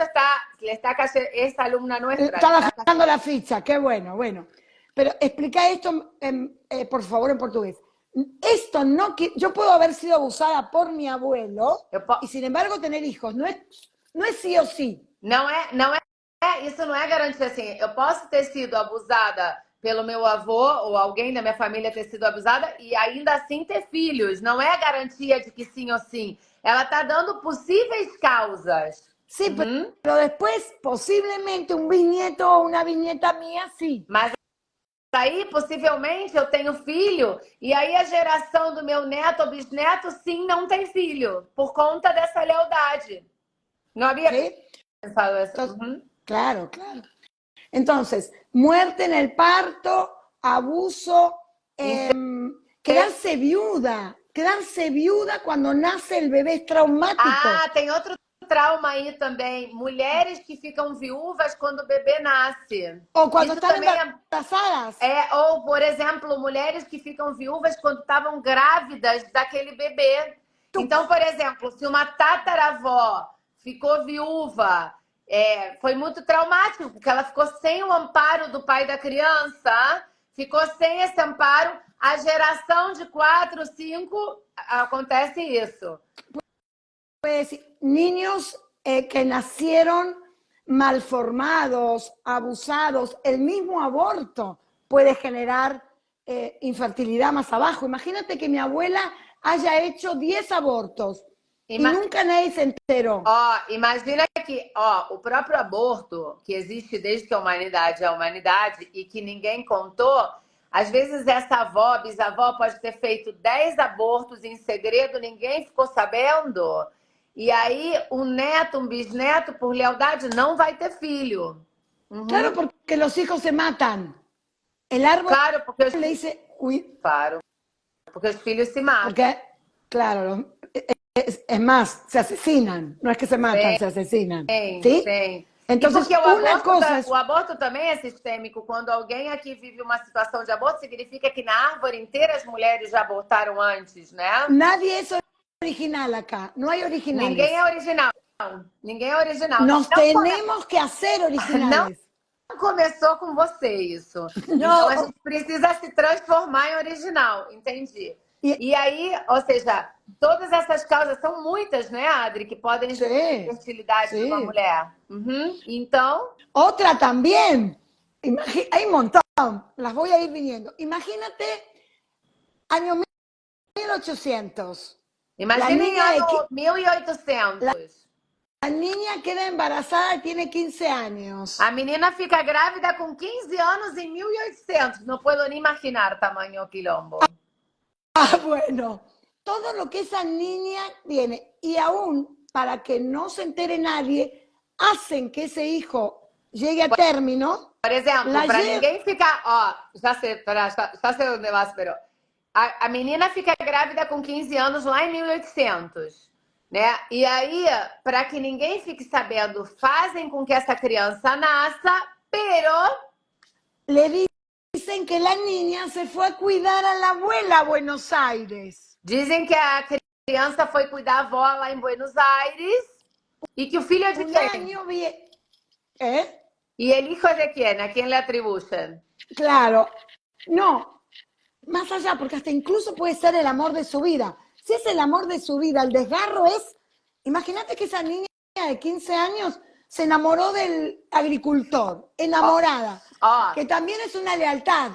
A: le está cayendo, es alumna nuestra.
B: Está bajando la ficha, qué bueno, bueno. Pero explica esto, por favor, en portugués. Esto no, yo puedo haber sido abusada por mi abuelo y sin embargo tener hijos. No es sí o sí.
A: Isso não é garantia assim. Eu posso ter sido abusada pelo meu avô ou alguém da minha família ter sido abusada e ainda assim ter filhos. Não é garantia de que sim ou sim. Ela está dando possíveis causas.
B: Sí, pero después posiblemente un bisnieto o una bisnieta mía, sí.
A: Mas aí, possivelmente, eu tenho filho, e aí a geração do meu neto ou bisneto, sim, não tem filho, por conta dessa lealdade. Não havia
B: ¿Sí?
A: pensado eso.
B: Entonces, claro, claro. Entonces, muerte en el parto, abuso, quedarse viuda cuando nace el bebé es traumático.
A: Ah, tem outro trauma aí também. Mulheres que ficam viúvas quando o bebê nasce.
B: O cuando
A: Isso
B: están
A: também
B: embarazadas.
A: ou, por exemplo, mulheres que ficam viúvas quando estavam grávidas daquele bebê. Então, por exemplo, se uma tataravó ficou viúva, foi muito traumático, porque ela ficou sem o amparo do pai da criança, ficou sem esse amparo. A geração de 4, 5, acontece isso.
B: Pues niños que nacieron malformados, abusados, el mismo aborto puede generar infertilidad más abajo. Imagínate que mi abuela haya hecho 10 abortos y nunca nadie se enteró.
A: Imagina que o próprio aborto, que existe desde que a humanidade é a humanidade e que ninguém contou, às vezes essa avó, bisavó, pode ter feito 10 abortos em segredo, ninguém ficou sabendo. E aí, um neto, um bisneto, por lealdade, não vai ter filho.
B: Claro, porque los hijos se matan. El árbol
A: claro, porque
B: le dice...
A: Claro, porque os filhos se matam.
B: Porque, claro, es más, se asesinan. No es que se matan, se asesinan. ¿Sí?
A: Sim.
B: Entonces,
A: porque
B: o
A: aborto também é sistêmico. Quando alguém aqui vive uma situação de aborto, significa que na árvore inteira as mulheres já abortaram antes, né?
B: Nadie es original acá, no hay originales.
A: Ninguém é original. Ninguém é original.
B: Nos tenemos que hacer originales.
A: Não começou com você isso. Então a gente precisa se transformar em original, entendi. E aí, ou seja, todas essas causas são muitas, né, Adri, que podem ser a fertilidade de uma mulher. Então.
B: Otra también. Hay un montón. Las voy a ir viniendo. Imagínate, año 1800.
A: Imaginem ano 1800.
B: La niña queda embarazada y tiene 15 años.
A: A menina fica grávida com 15 anos em 1800. Não puedo nem imaginar tamanho quilombo.
B: Bueno, todo lo que esa niña tiene, y aún para que no se entere nadie, hacen que ese hijo llegue a término.
A: Por exemplo, para ninguém ficar... já sei onde vai, pero... A menina fica grávida com 15 anos lá em 1800, né? E aí, para que ninguém fique sabendo, fazem com que essa criança nasça, pero...
B: Le dicen que la niña se fue a cuidar a la abuela a Buenos Aires.
A: Dizem que a criança foi cuidar da avó lá em Buenos Aires e que o filho é de quem? ¿Y el hijo es de quién? ¿A quién le atribuyen?
B: Claro, no, más allá, porque hasta incluso puede ser el amor de su vida. Si es el amor de su vida, el desgarro es... Imagínate que esa niña de 15 años se enamoró del agricultor, enamorada, que también es una lealtad,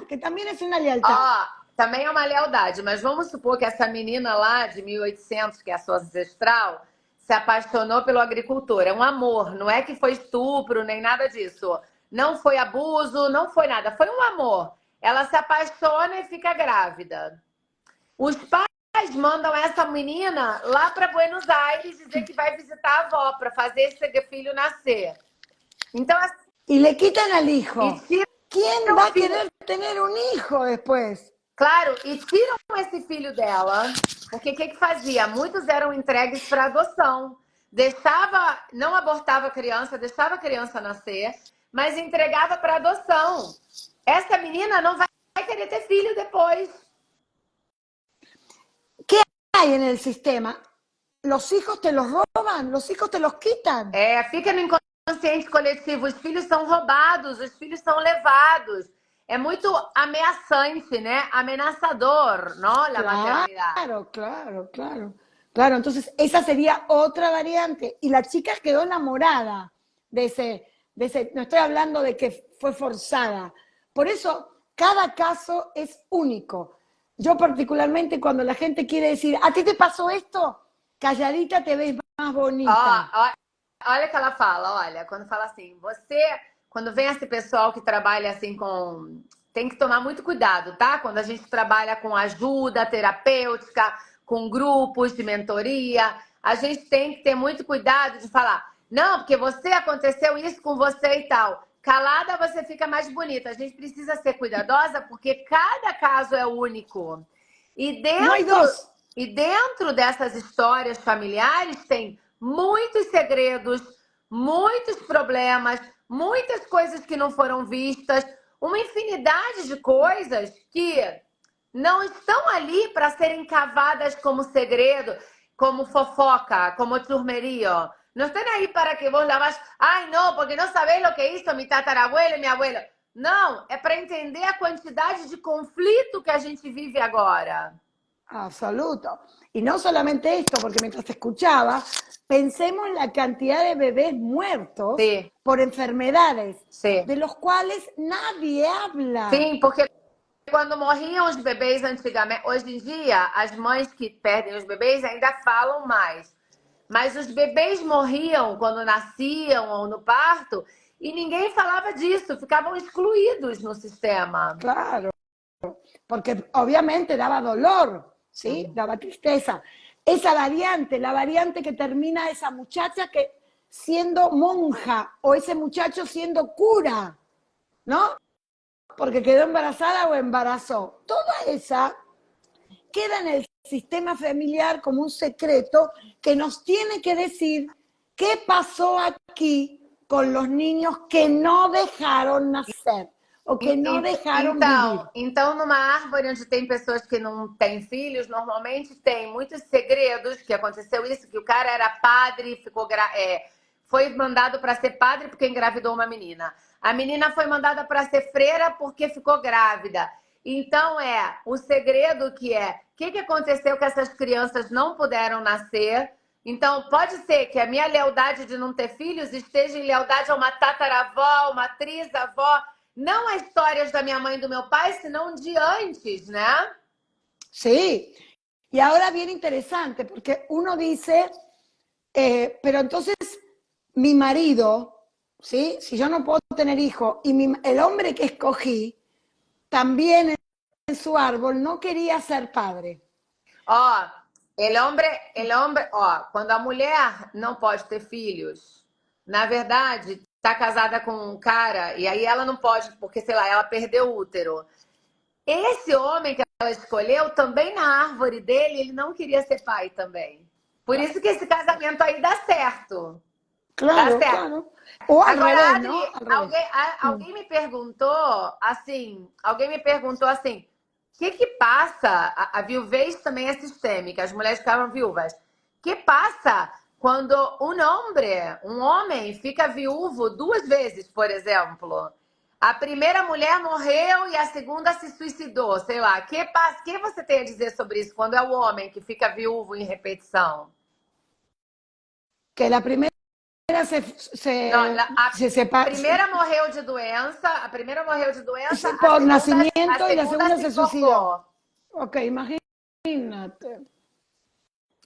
A: Também é uma lealdade, mas vamos supor que essa menina lá de 1800, que é a sua ancestral, se apaixonou pelo agricultor. É um amor, não é que foi estupro, nem nada disso. Não foi abuso, não foi nada, foi um amor. Ela se apaixona e fica grávida. Os pais mandam essa menina lá para Buenos Aires dizer que vai visitar a avó para fazer esse filho nascer. Então,
B: y le quitan al hijo. ¿Quién va a querer tener un hijo después?
A: Claro, e tiram esse filho dela, porque o que fazia? Muitos eram entregues para adoção. Não abortava a criança, deixava a criança nascer, mas entregava para adoção. Essa menina não vai querer ter filho depois.
B: ¿Qué hay en el sistema? Los hijos te los roban, los hijos te los quitan.
A: Fica no inconsciente coletivo. Os filhos são roubados, os filhos são levados. É muito ameaçante, né? Amenazador, ¿no? La maternidad.
B: Claro, entonces esa sería otra variante. Y la chica quedó enamorada de ese, no estoy hablando de que fue forzada. Por eso, cada caso es único. Yo particularmente cuando la gente quiere decir, ¿a ti te pasó esto? Calladita te ves más bonita.
A: olha que ela fala, olha, quando fala assim, quando vem esse pessoal que trabalha assim com... Tem que tomar muito cuidado, tá? Quando a gente trabalha com ajuda terapêutica, com grupos de mentoria, a gente tem que ter muito cuidado de falar, não, porque você aconteceu isso com você e tal. Calada você fica mais bonita. A gente precisa ser cuidadosa porque cada caso é único. E
B: No hay
A: dentro,
B: dos.
A: e dentro dessas histórias familiares tem muitos segredos, muitos problemas, muitas coisas que não foram vistas, uma infinidade de coisas que não estão ali para serem cavadas como segredo, como fofoca, como chusmerío. No están ahí para que vos la vayas, ay no, porque no sabés lo que hizo mi tatarabuelo e mi abuelo. Não, é para entender a quantidade de conflito que a gente vive agora.
B: Absoluto. Y no solamente esto, porque mientras te escuchaba, pensemos en la cantidad de bebés muertos
A: Sim,
B: por enfermedades,
A: sim.
B: de los cuales nadie habla.
A: Sim, porque quando morriam os bebês antigamente, hoje em dia, as mães que perdem os bebês ainda falam mais. Mas os bebês morriam quando nasciam ou no parto e ninguém falava disso, ficavam excluídos no sistema.
B: Claro, porque obviamente daba dolor, ¿sí? Daba tristeza. Esa variante, la variante que termina esa muchacha que siendo monja o ese muchacho siendo cura, ¿no? Porque quedó embarazada o embarazó. Toda esa queda en el sistema familiar como un secreto que nos tiene que decir qué pasó aquí con los niños que no dejaron nacer o que no dejaron vivir.
A: Então, numa árvore onde tem pessoas que não têm filhos, normalmente tem muitos segredos, que aconteceu isso, que o cara era padre, foi mandado para ser padre porque engravidou uma menina. A menina foi mandada para ser freira porque ficou grávida. Então, o segredo que o que aconteceu que essas crianças não puderam nascer. Então, pode ser que a minha lealdade de não ter filhos esteja em lealdade a uma tataravó, uma trisavó, não a histórias da minha mãe e do meu pai, senão de antes, né?
B: Sí, y ahora bien interesante, porque uno dice, pero entonces mi marido, ¿sí? Si yo no puedo tener hijo y el hombre que escogí también en su árbol no quería ser padre.
A: Ó, ó, quando a mulher não pode ter filhos, na verdade, tá casada com um cara e aí ela não pode, porque sei lá, ela perdeu o útero. Esse homem que ela escolheu, também na árvore dele, ele não queria ser pai também. Por isso que esse casamento aí dá certo. Dá
B: Claro,
A: certo.
B: claro. O al
A: Agora,
B: revés,
A: Adri,
B: ¿no? Al revés.
A: alguém me perguntou assim, o que que passa, a viuvez também é sistêmica, as mulheres ficaram viúvas. O que passa quando um homem fica viúvo duas vezes, por exemplo? A primeira mulher morreu e a segunda se suicidou, sei lá. Que você tem a dizer sobre isso quando é o homem que fica viúvo em repetição?
B: Que la primera se, se,
A: Não,
B: se separa
A: a primeira morreu de doença,
B: por
A: a
B: nacimiento y la
A: segunda
B: segunda
A: se
B: se suicidó.
A: enforcou.
B: Ok, imagínate.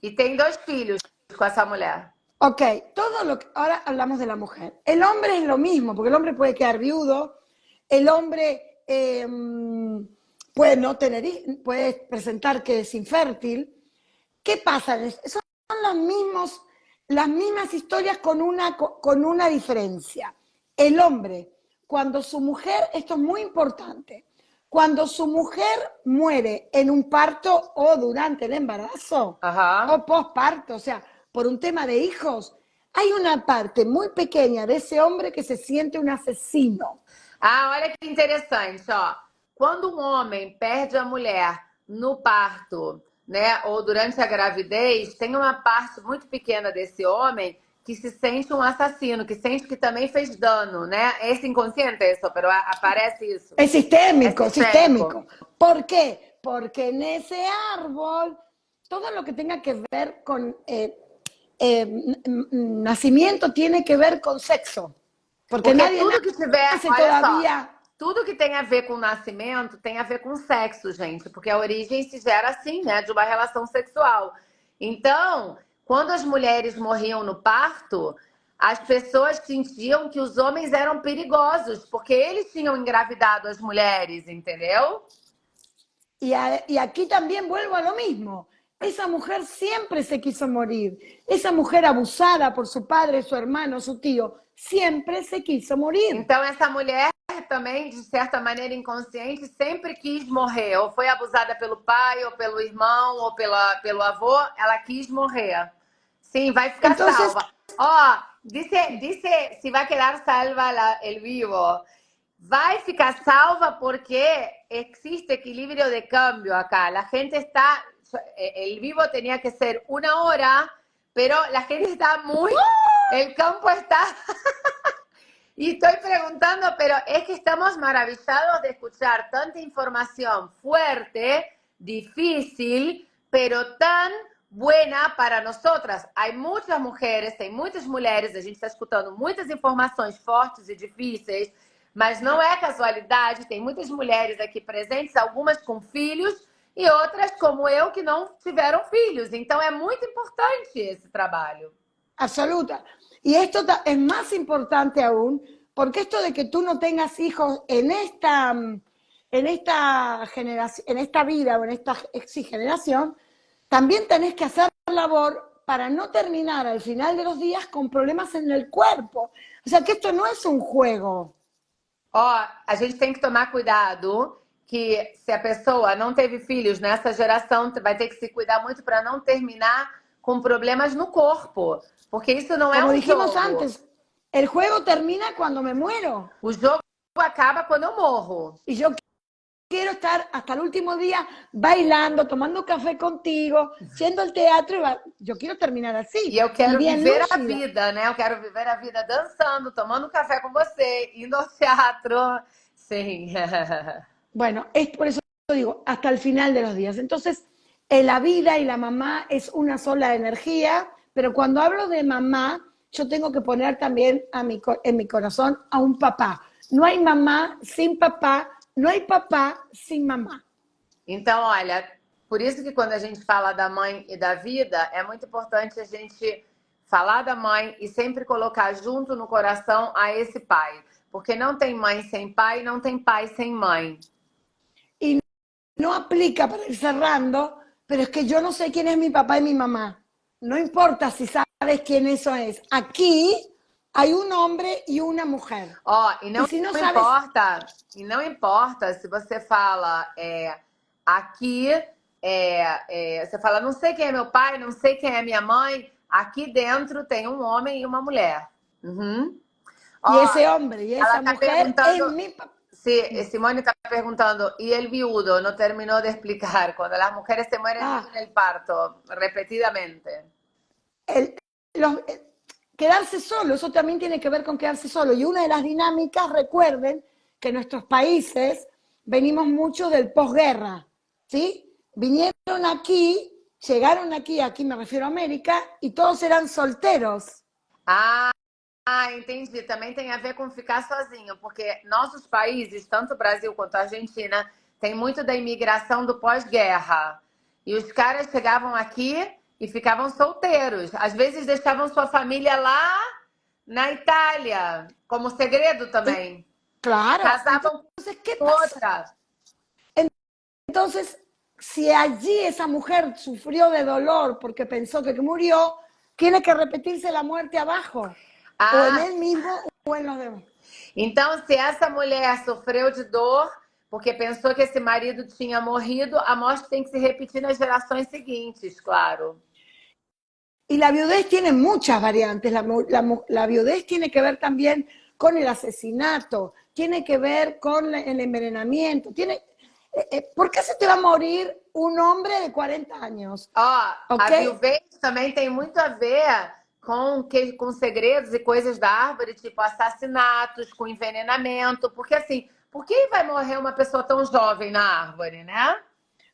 A: E tem dois filhos com essa mulher.
B: Ok, todo lo que ahora hablamos de la mujer. El hombre es lo mismo, porque el hombre puede quedar viudo, el hombre puede no tener, puede presentar que es infértil. ¿Qué pasa? Son las mismas historias con una diferencia. El hombre, cuando su mujer, esto es muy importante, cuando su mujer muere en un parto o durante el embarazo o posparto, o sea, por un tema de hijos, hay una parte muy pequeña de ese hombre que se siente un asesino.
A: Ah, olha que interessante, ó. Quando um homem perde a mulher no parto, né, ou durante a gravidez, tem uma parte muito pequena desse homem que se sente um assassino, que sente que também fez dano, né? Esse inconsciente, isso, pero aparece isso.
B: Es sistémico,
A: É sistémico.
B: sistémico. ¿Por qué? Porque en ese árbol, todo lo que tenga que ver con nacimiento tiene que ver con sexo. Porque nadie
A: tudo que tiver,
B: nace
A: olha
B: todavía.
A: só, tudo que tem a ver com nascimento tem a ver com sexo, gente, porque a origem se gera assim, né, de uma relação sexual. Então, quando as mulheres morriam no parto, as pessoas sentiam que os homens eram perigosos, porque eles tinham engravidado as mulheres, entendeu?
B: Y aquí también vuelvo a lo mismo. Esa mujer siempre se quiso morir. Esa mujer abusada por su padre, su hermano, su tío, siempre se quiso morir.
A: Então, essa mulher também, de certa maneira inconsciente, sempre quis morrer. Ou foi abusada pelo pai, ou pelo irmão, ou pelo avô, ela quis morrer. Sim, vai ficar
B: Entonces,
A: salva. Ó, dice si va a quedar salva el vivo. Vai ficar salva porque existe equilibrio de cambio acá. La gente está, el vivo tenía que ser 1 hora, pero la gente está muy, el campo está... Y estoy preguntando, pero es que estamos maravillados de escuchar tanta información fuerte, difícil, pero tan buena para nosotras. Hay muchas mujeres, tem muitas mulheres, a gente está escutando muitas informações fortes e difíceis, mas não é casualidade, tem muitas mulheres aqui presentes, algumas com filhos e outras, como eu, que não tiveram filhos. Então é muito importante esse trabalho.
B: absoluta. Y esto es más importante aún, porque esto de que tú no tengas hijos en esta generación, en esta vida o en esta generación, también tenés que hacer labor para no terminar al final de los días con problemas en el cuerpo. O sea que esto no es un juego.
A: Ó, a gente tem que tomar cuidado que se a pessoa não teve filhos nessa geração, vai ter que se cuidar muito para não terminar com problemas no corpo. Porque isso não é
B: Como
A: um
B: dijimos
A: jogo.
B: antes, el juego termina cuando me muero.
A: O jogo acaba quando eu morro.
B: Y yo quiero estar hasta el último día bailando, tomando café contigo, yendo al teatro. Yo quiero terminar así.
A: E eu quero
B: bien
A: viver a
B: lúcida.
A: vida, né? Eu quero viver a vida dançando, tomando café com você, indo ao teatro. Sim.
B: Bueno, es por eso digo, hasta el final de los días. Entonces, la vida y la mamá es una sola energía, pero cuando hablo de mamá, yo tengo que poner también en mi corazón a un papá. No hay mamá sin papá, no hay papá sin mamá.
A: Então, olha, por isso que quando a gente fala da mãe e da vida, é muito importante a gente falar da mãe e sempre colocar junto no coração a esse pai. Porque não tem mãe sem pai, não tem pai sem mãe.
B: Y no aplica para ir cerrando, pero es que yo no sé quién es mi papá y mi mamá. No importa si sabes quién eso es. Aquí hay un hombre y una mujer.
A: Ó, e não,
B: se não
A: não importa se você fala aqui, você fala, não sei quem é meu pai, não sei quem é minha mãe, aqui dentro tem um homem e uma mulher. Uhum.
B: Y ese hombre y esa mujer es mi papá.
A: Sí, Simone está preguntando, ¿y el viudo? No terminó de explicar, cuando las mujeres se mueren en el parto, repetidamente.
B: Quedarse solo, eso también tiene que ver con quedarse solo. Y una de las dinámicas, recuerden que nuestros países venimos mucho del posguerra, ¿sí? Vinieron aquí, llegaron aquí me refiero a América, y todos eran solteros.
A: Entendi. Também tem a ver com ficar sozinho, porque nossos países, tanto o Brasil quanto a Argentina, tem muito da imigração do pós-guerra. E os caras chegavam aqui e ficavam solteiros. Às vezes deixavam sua família lá na Itália, como segredo também.
B: Claro.
A: Casavam com outra.
B: Entonces, si allí esa mujer sufrió de dolor porque pensó que murió, tiene que repetirse la muerte abajo. Ou en ele mesmo ou em los demás.
A: Então, se essa mulher sofreu de dor porque pensou que esse marido tinha morrido, a morte tem que se repetir nas gerações seguintes, claro.
B: Y la viudez tiene muchas variantes. La viudez tiene que ver también con el asesinato, tiene que ver con el envenenamiento. ¿Por qué se te va a morir un hombre de 40 años?
A: Okay? A viuvez também tem muito a ver com segredos e coisas da árvore, tipo assassinatos, com envenenamento, porque assim, por que vai morrer uma pessoa tão jovem na árvore, né?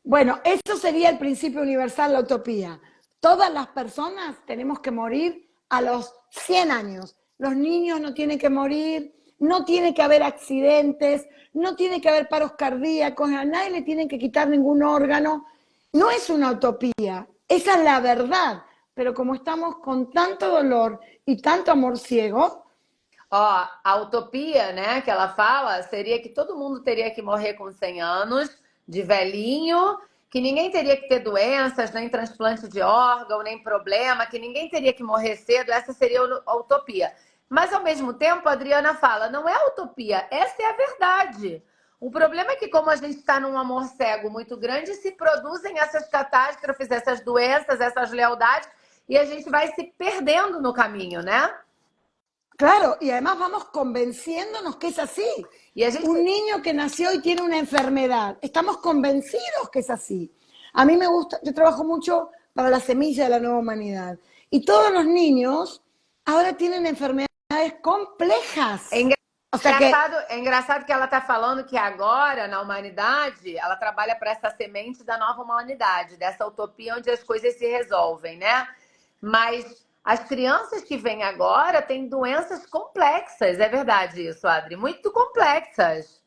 B: Bueno, eso sería el principio universal, la utopía. Todas las personas tenemos que morir a los 100 años. Los niños no tienen que morir, no tiene que haber accidentes, no tiene que haber paros cardíacos, a nadie le tienen que quitar ningún órgano. No es una utopía, esa es la verdad. pero como estamos con tanto dolor e tanto amor ciego,
A: Ó, a utopia, né, que ela fala, seria que todo mundo teria que morrer com 100 anos, de velhinho, que ninguém teria que ter doenças, nem transplante de órgão, nem problema, que ninguém teria que morrer cedo. Essa seria a utopia. Mas, ao mesmo tempo, a Adriana fala, não é a utopia, essa é a verdade. O problema é que, como a gente está num amor cego muito grande, se produzem essas catástrofes, essas doenças, essas lealdades, e a gente vai se perdendo no caminho, né?
B: claro, y además vamos convenciéndonos que es así.
A: E a gente...
B: Un niño que nació y tiene una enfermedad, estamos convencidos que es así. A mí me gusta, yo trabajo mucho para la semilla de la nueva humanidad. Y todos los niños ahora tienen enfermedades complejas. O sea que
A: É engraçado que ela está falando que agora, na humanidade, ela trabalha para essa semente da nova humanidade, dessa utopia onde as coisas se resolvem, né? Mas as crianças que vêm agora têm doenças complexas, é verdade isso, Adri? Muito complexas.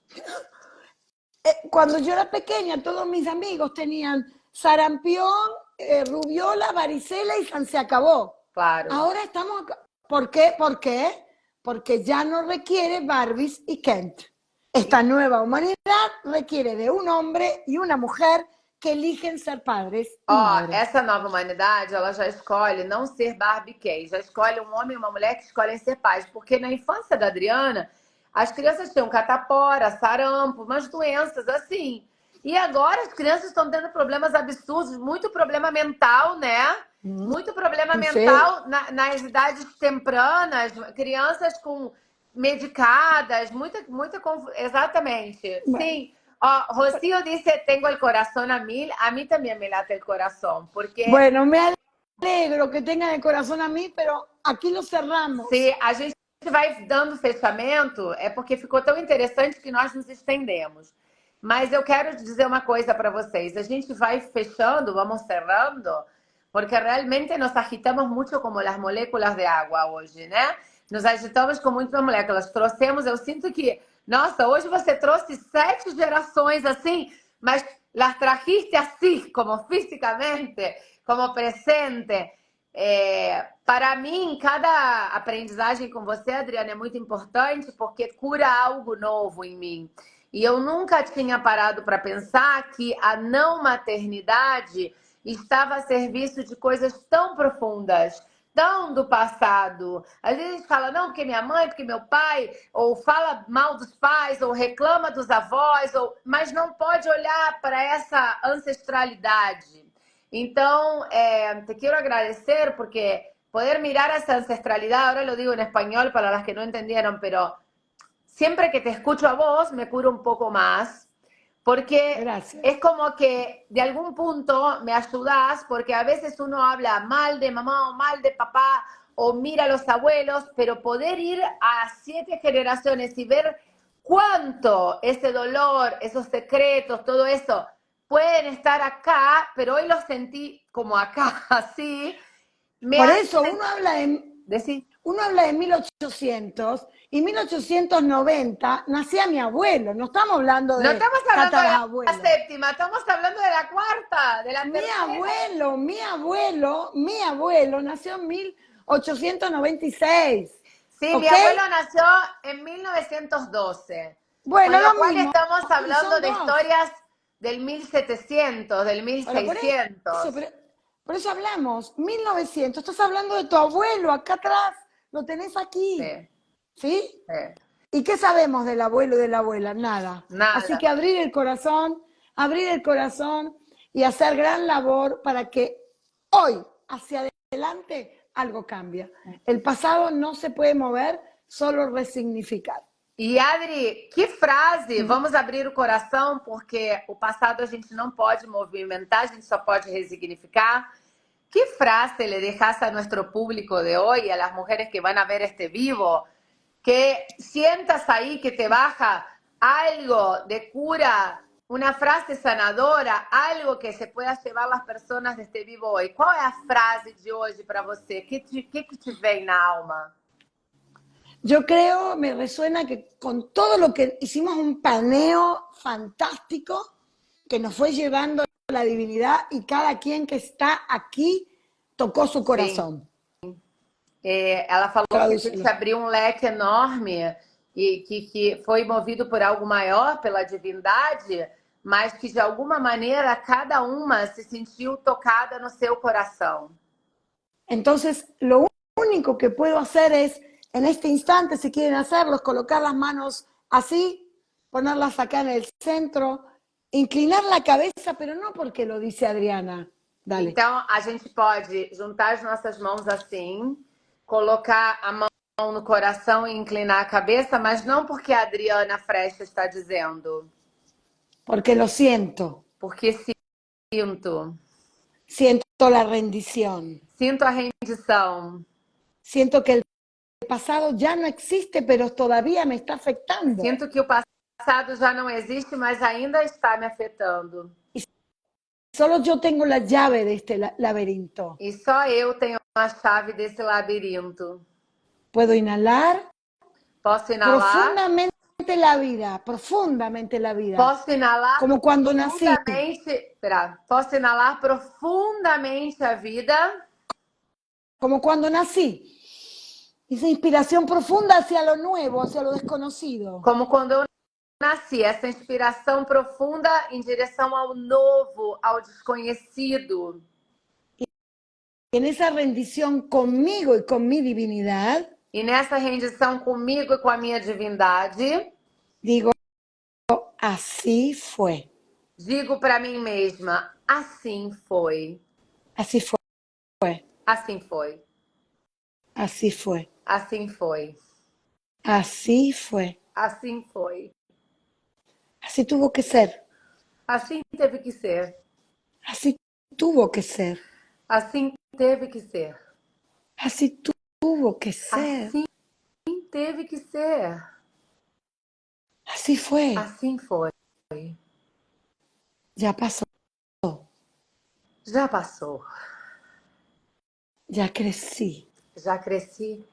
B: Cuando yo era pequeña, todos mis amigos tenían sarampión, rubiola, varicela y se acabó.
A: Claro.
B: Ahora estamos... ¿Por qué? ¿Por qué? Porque ya no requiere Barbies y Kent. Esta nueva humanidad requiere de un hombre y una mujer que eligen ser padres y madres.
A: Essa nova humanidade, ela já escolhe não ser Barbie Ken, já escolhe um homem e uma mulher que escolhem ser pais, porque na infância da Adriana, as crianças tinham catapora, sarampo, umas doenças assim. E agora as crianças estão tendo problemas absurdos, muito problema mental, né? Muito problema mental nas idades tempranas, crianças com medicadas, muita exatamente. Sim. Ó, Rocío disse, tenho o coração a mil. A mim também me late o coração, porque...
B: Bueno, me alegro que tengan el corazón a mí, pero aquí lo cerramos.
A: Se a gente vai dando fechamento, é porque ficou tão interessante que nós nos estendemos. Mas eu quero dizer uma coisa para vocês. A gente vai fechando, vamos cerrando, porque realmente nos agitamos muito como as moléculas de água hoje, né? Nos agitamos com muitas moléculas. Trouxemos, eu sinto que, nossa, hoje você trouxe 7 gerações assim, mas las trajiste assim, como fisicamente, como presente. Para mim, cada aprendizagem com você, Adriana, é muito importante porque cura algo novo em mim. E eu nunca tinha parado para pensar que a não maternidade estava a serviço de coisas tão profundas, tão do passado. Às vezes a gente fala, não, porque minha mãe, porque meu pai, ou fala mal dos pais, ou reclama dos avós, mas não pode olhar para essa ancestralidade. Então, te quero agradecer porque poder mirar essa ancestralidade, ahora lo digo en español para las que no entendieron, pero siempre que te escucho a vos me curo un poco más, porque
B: Gracias.
A: es como que de algún punto me ayudás, porque a veces uno habla mal de mamá o mal de papá, o mira a los abuelos, pero poder ir a 7 generaciones y ver cuánto ese dolor, esos secretos, todo eso, pueden estar acá, pero hoy los sentí como acá, así.
B: Por eso uno habla de 1800 y 1890 nacía mi abuelo. No estamos hablando de
A: no estamos hablando de
B: tatarabuelo.
A: la séptima, estamos hablando de la cuarta, de la tercera.
B: Mi abuelo nació en 1896.
A: Sí,
B: ¿Okay?
A: Mi abuelo nació en 1912.
B: Bueno,
A: con lo cual
B: mismo.
A: estamos hablando de
B: dos.
A: historias del 1700, del 1600.
B: Por eso hablamos, 1900, estás hablando de tu abuelo, acá atrás, lo tenés aquí. ¿Sí? ¿Y qué sabemos del abuelo y de la abuela? Nada. Así que abrir el corazón y hacer gran labor para que hoy, hacia adelante, algo cambia. El pasado no se puede mover, solo resignificar.
A: E Adri, que frase, vamos abrir o coração, porque o passado a gente não pode movimentar, a gente só pode resignificar. ¿Qué frase le dejas a nuestro público de hoy, a las mujeres que van a ver este vivo, que sientas ahí que te baja algo de cura, una frase sanadora, algo que se pueda llevar las personas de este vivo hoy? ¿Cuál es la frase de hoy para você? ¿Qué te vem na alma?
B: Yo creo, me resuena que con todo lo que hicimos un paneo fantástico que nos fue llevando a la divinidad y cada quien que está aquí tocó su
A: Sim.
B: corazón.
A: Ela falou que a gente
B: Tradúcelo.
A: abriu um leque enorme e que foi movido por algo maior, pela divindade, mas que de alguma maneira cada uma se sentiu tocada no seu coração.
B: Entonces, lo único que puedo hacer es, en este instante, si quieren hacerlo, es colocar las manos así, ponerlas acá en el centro, inclinar la cabeza, pero no porque lo dice Adriana. Dale.
A: Então, a gente pode juntar as nossas mãos assim, colocar a mão no coração e inclinar a cabeça, mas não porque a Adriana Fresta está dizendo,
B: Porque lo siento.
A: porque sinto.
B: Siento la rendición.
A: Sinto a rendição.
B: Siento que el pasado ya no existe, pero todavía me está afectando.
A: Sinto que o passado já não existe, mas ainda está me afetando.
B: Solo yo tengo la llave de este laberinto.
A: E só eu tenho a chave desse labirinto.
B: Puedo inhalar
A: Posso inalar?
B: profundamente la vida.
A: Posso inalar
B: Como cuando nací.
A: Posso inalar profundamente a vida.
B: Como cuando nací. Esa inspiración profunda hacia lo nuevo, hacia lo desconocido.
A: Como quando eu nasci, essa inspiração profunda em direção ao novo, ao desconhecido.
B: En esa rendición conmigo y con mi divinidad,
A: E nessa rendição comigo e com a minha divindade,
B: digo, así fue.
A: digo para mim mesma, assim foi.
B: Así fue.
A: Assim foi.
B: Así fue.
A: Assim foi.
B: Así fue.
A: Assim foi.
B: Así tuvo que ser.
A: Assim teve que ser.
B: Así tuvo que ser.
A: Assim teve que ser.
B: Así tuvo que ser.
A: Assim teve que ser.
B: Así fue.
A: Assim foi.
B: Ya pasó.
A: Já passou.
B: Ya crecí.
A: Já cresci.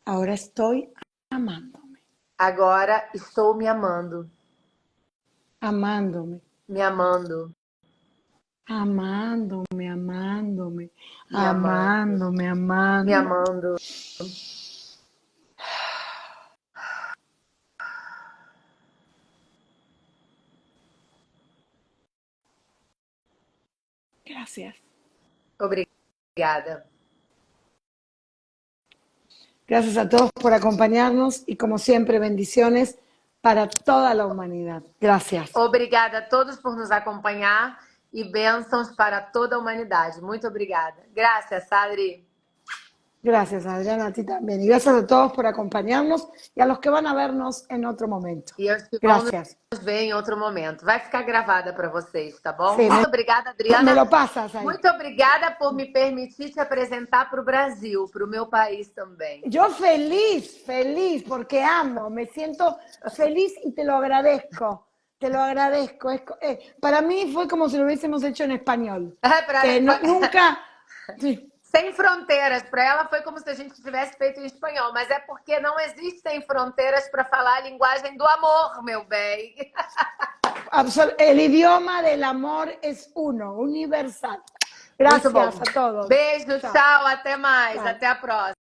B: Ahora estoy amándome.
A: Agora estou me amando.
B: Amándome.
A: Me amando.
B: Amándome, amándome.
A: Me amando.
B: Amándome, amando.
A: Me amando.
B: Gracias.
A: Obrigada.
B: Gracias a todos por acompañarnos y como siempre bendiciones para toda la humanidad. Gracias.
A: Obrigada a todos por nos acompanhar e bênçãos para toda a humanidade. Muito obrigada. Graças, Adri.
B: Gracias, Adriana, a ti también. Y gracias a todos por acompañarnos y a los que van a vernos en otro momento.
A: E aos que vão
B: Gracias.
A: nos ver em outro momento. Vai ficar gravada para vocês, tá bom?
B: Sim,
A: Muito obrigada, Adriana.
B: Me lo pasas ahí.
A: Muito obrigada por me permitir te apresentar para o Brasil, para o meu país também.
B: Yo feliz, feliz, porque amo, me siento feliz y te lo agradezco. Te lo agradezco. Para mí fue como si lo hubiésemos hecho en español. Que nunca... Sí.
A: Sem fronteiras. Para ela foi como se a gente tivesse feito em espanhol, mas é porque não existem fronteiras para falar a linguagem do amor, meu bem.
B: El idioma del amor es uno, universal. Gracias a todos.
A: Beijo, tchau, até mais, até a próxima.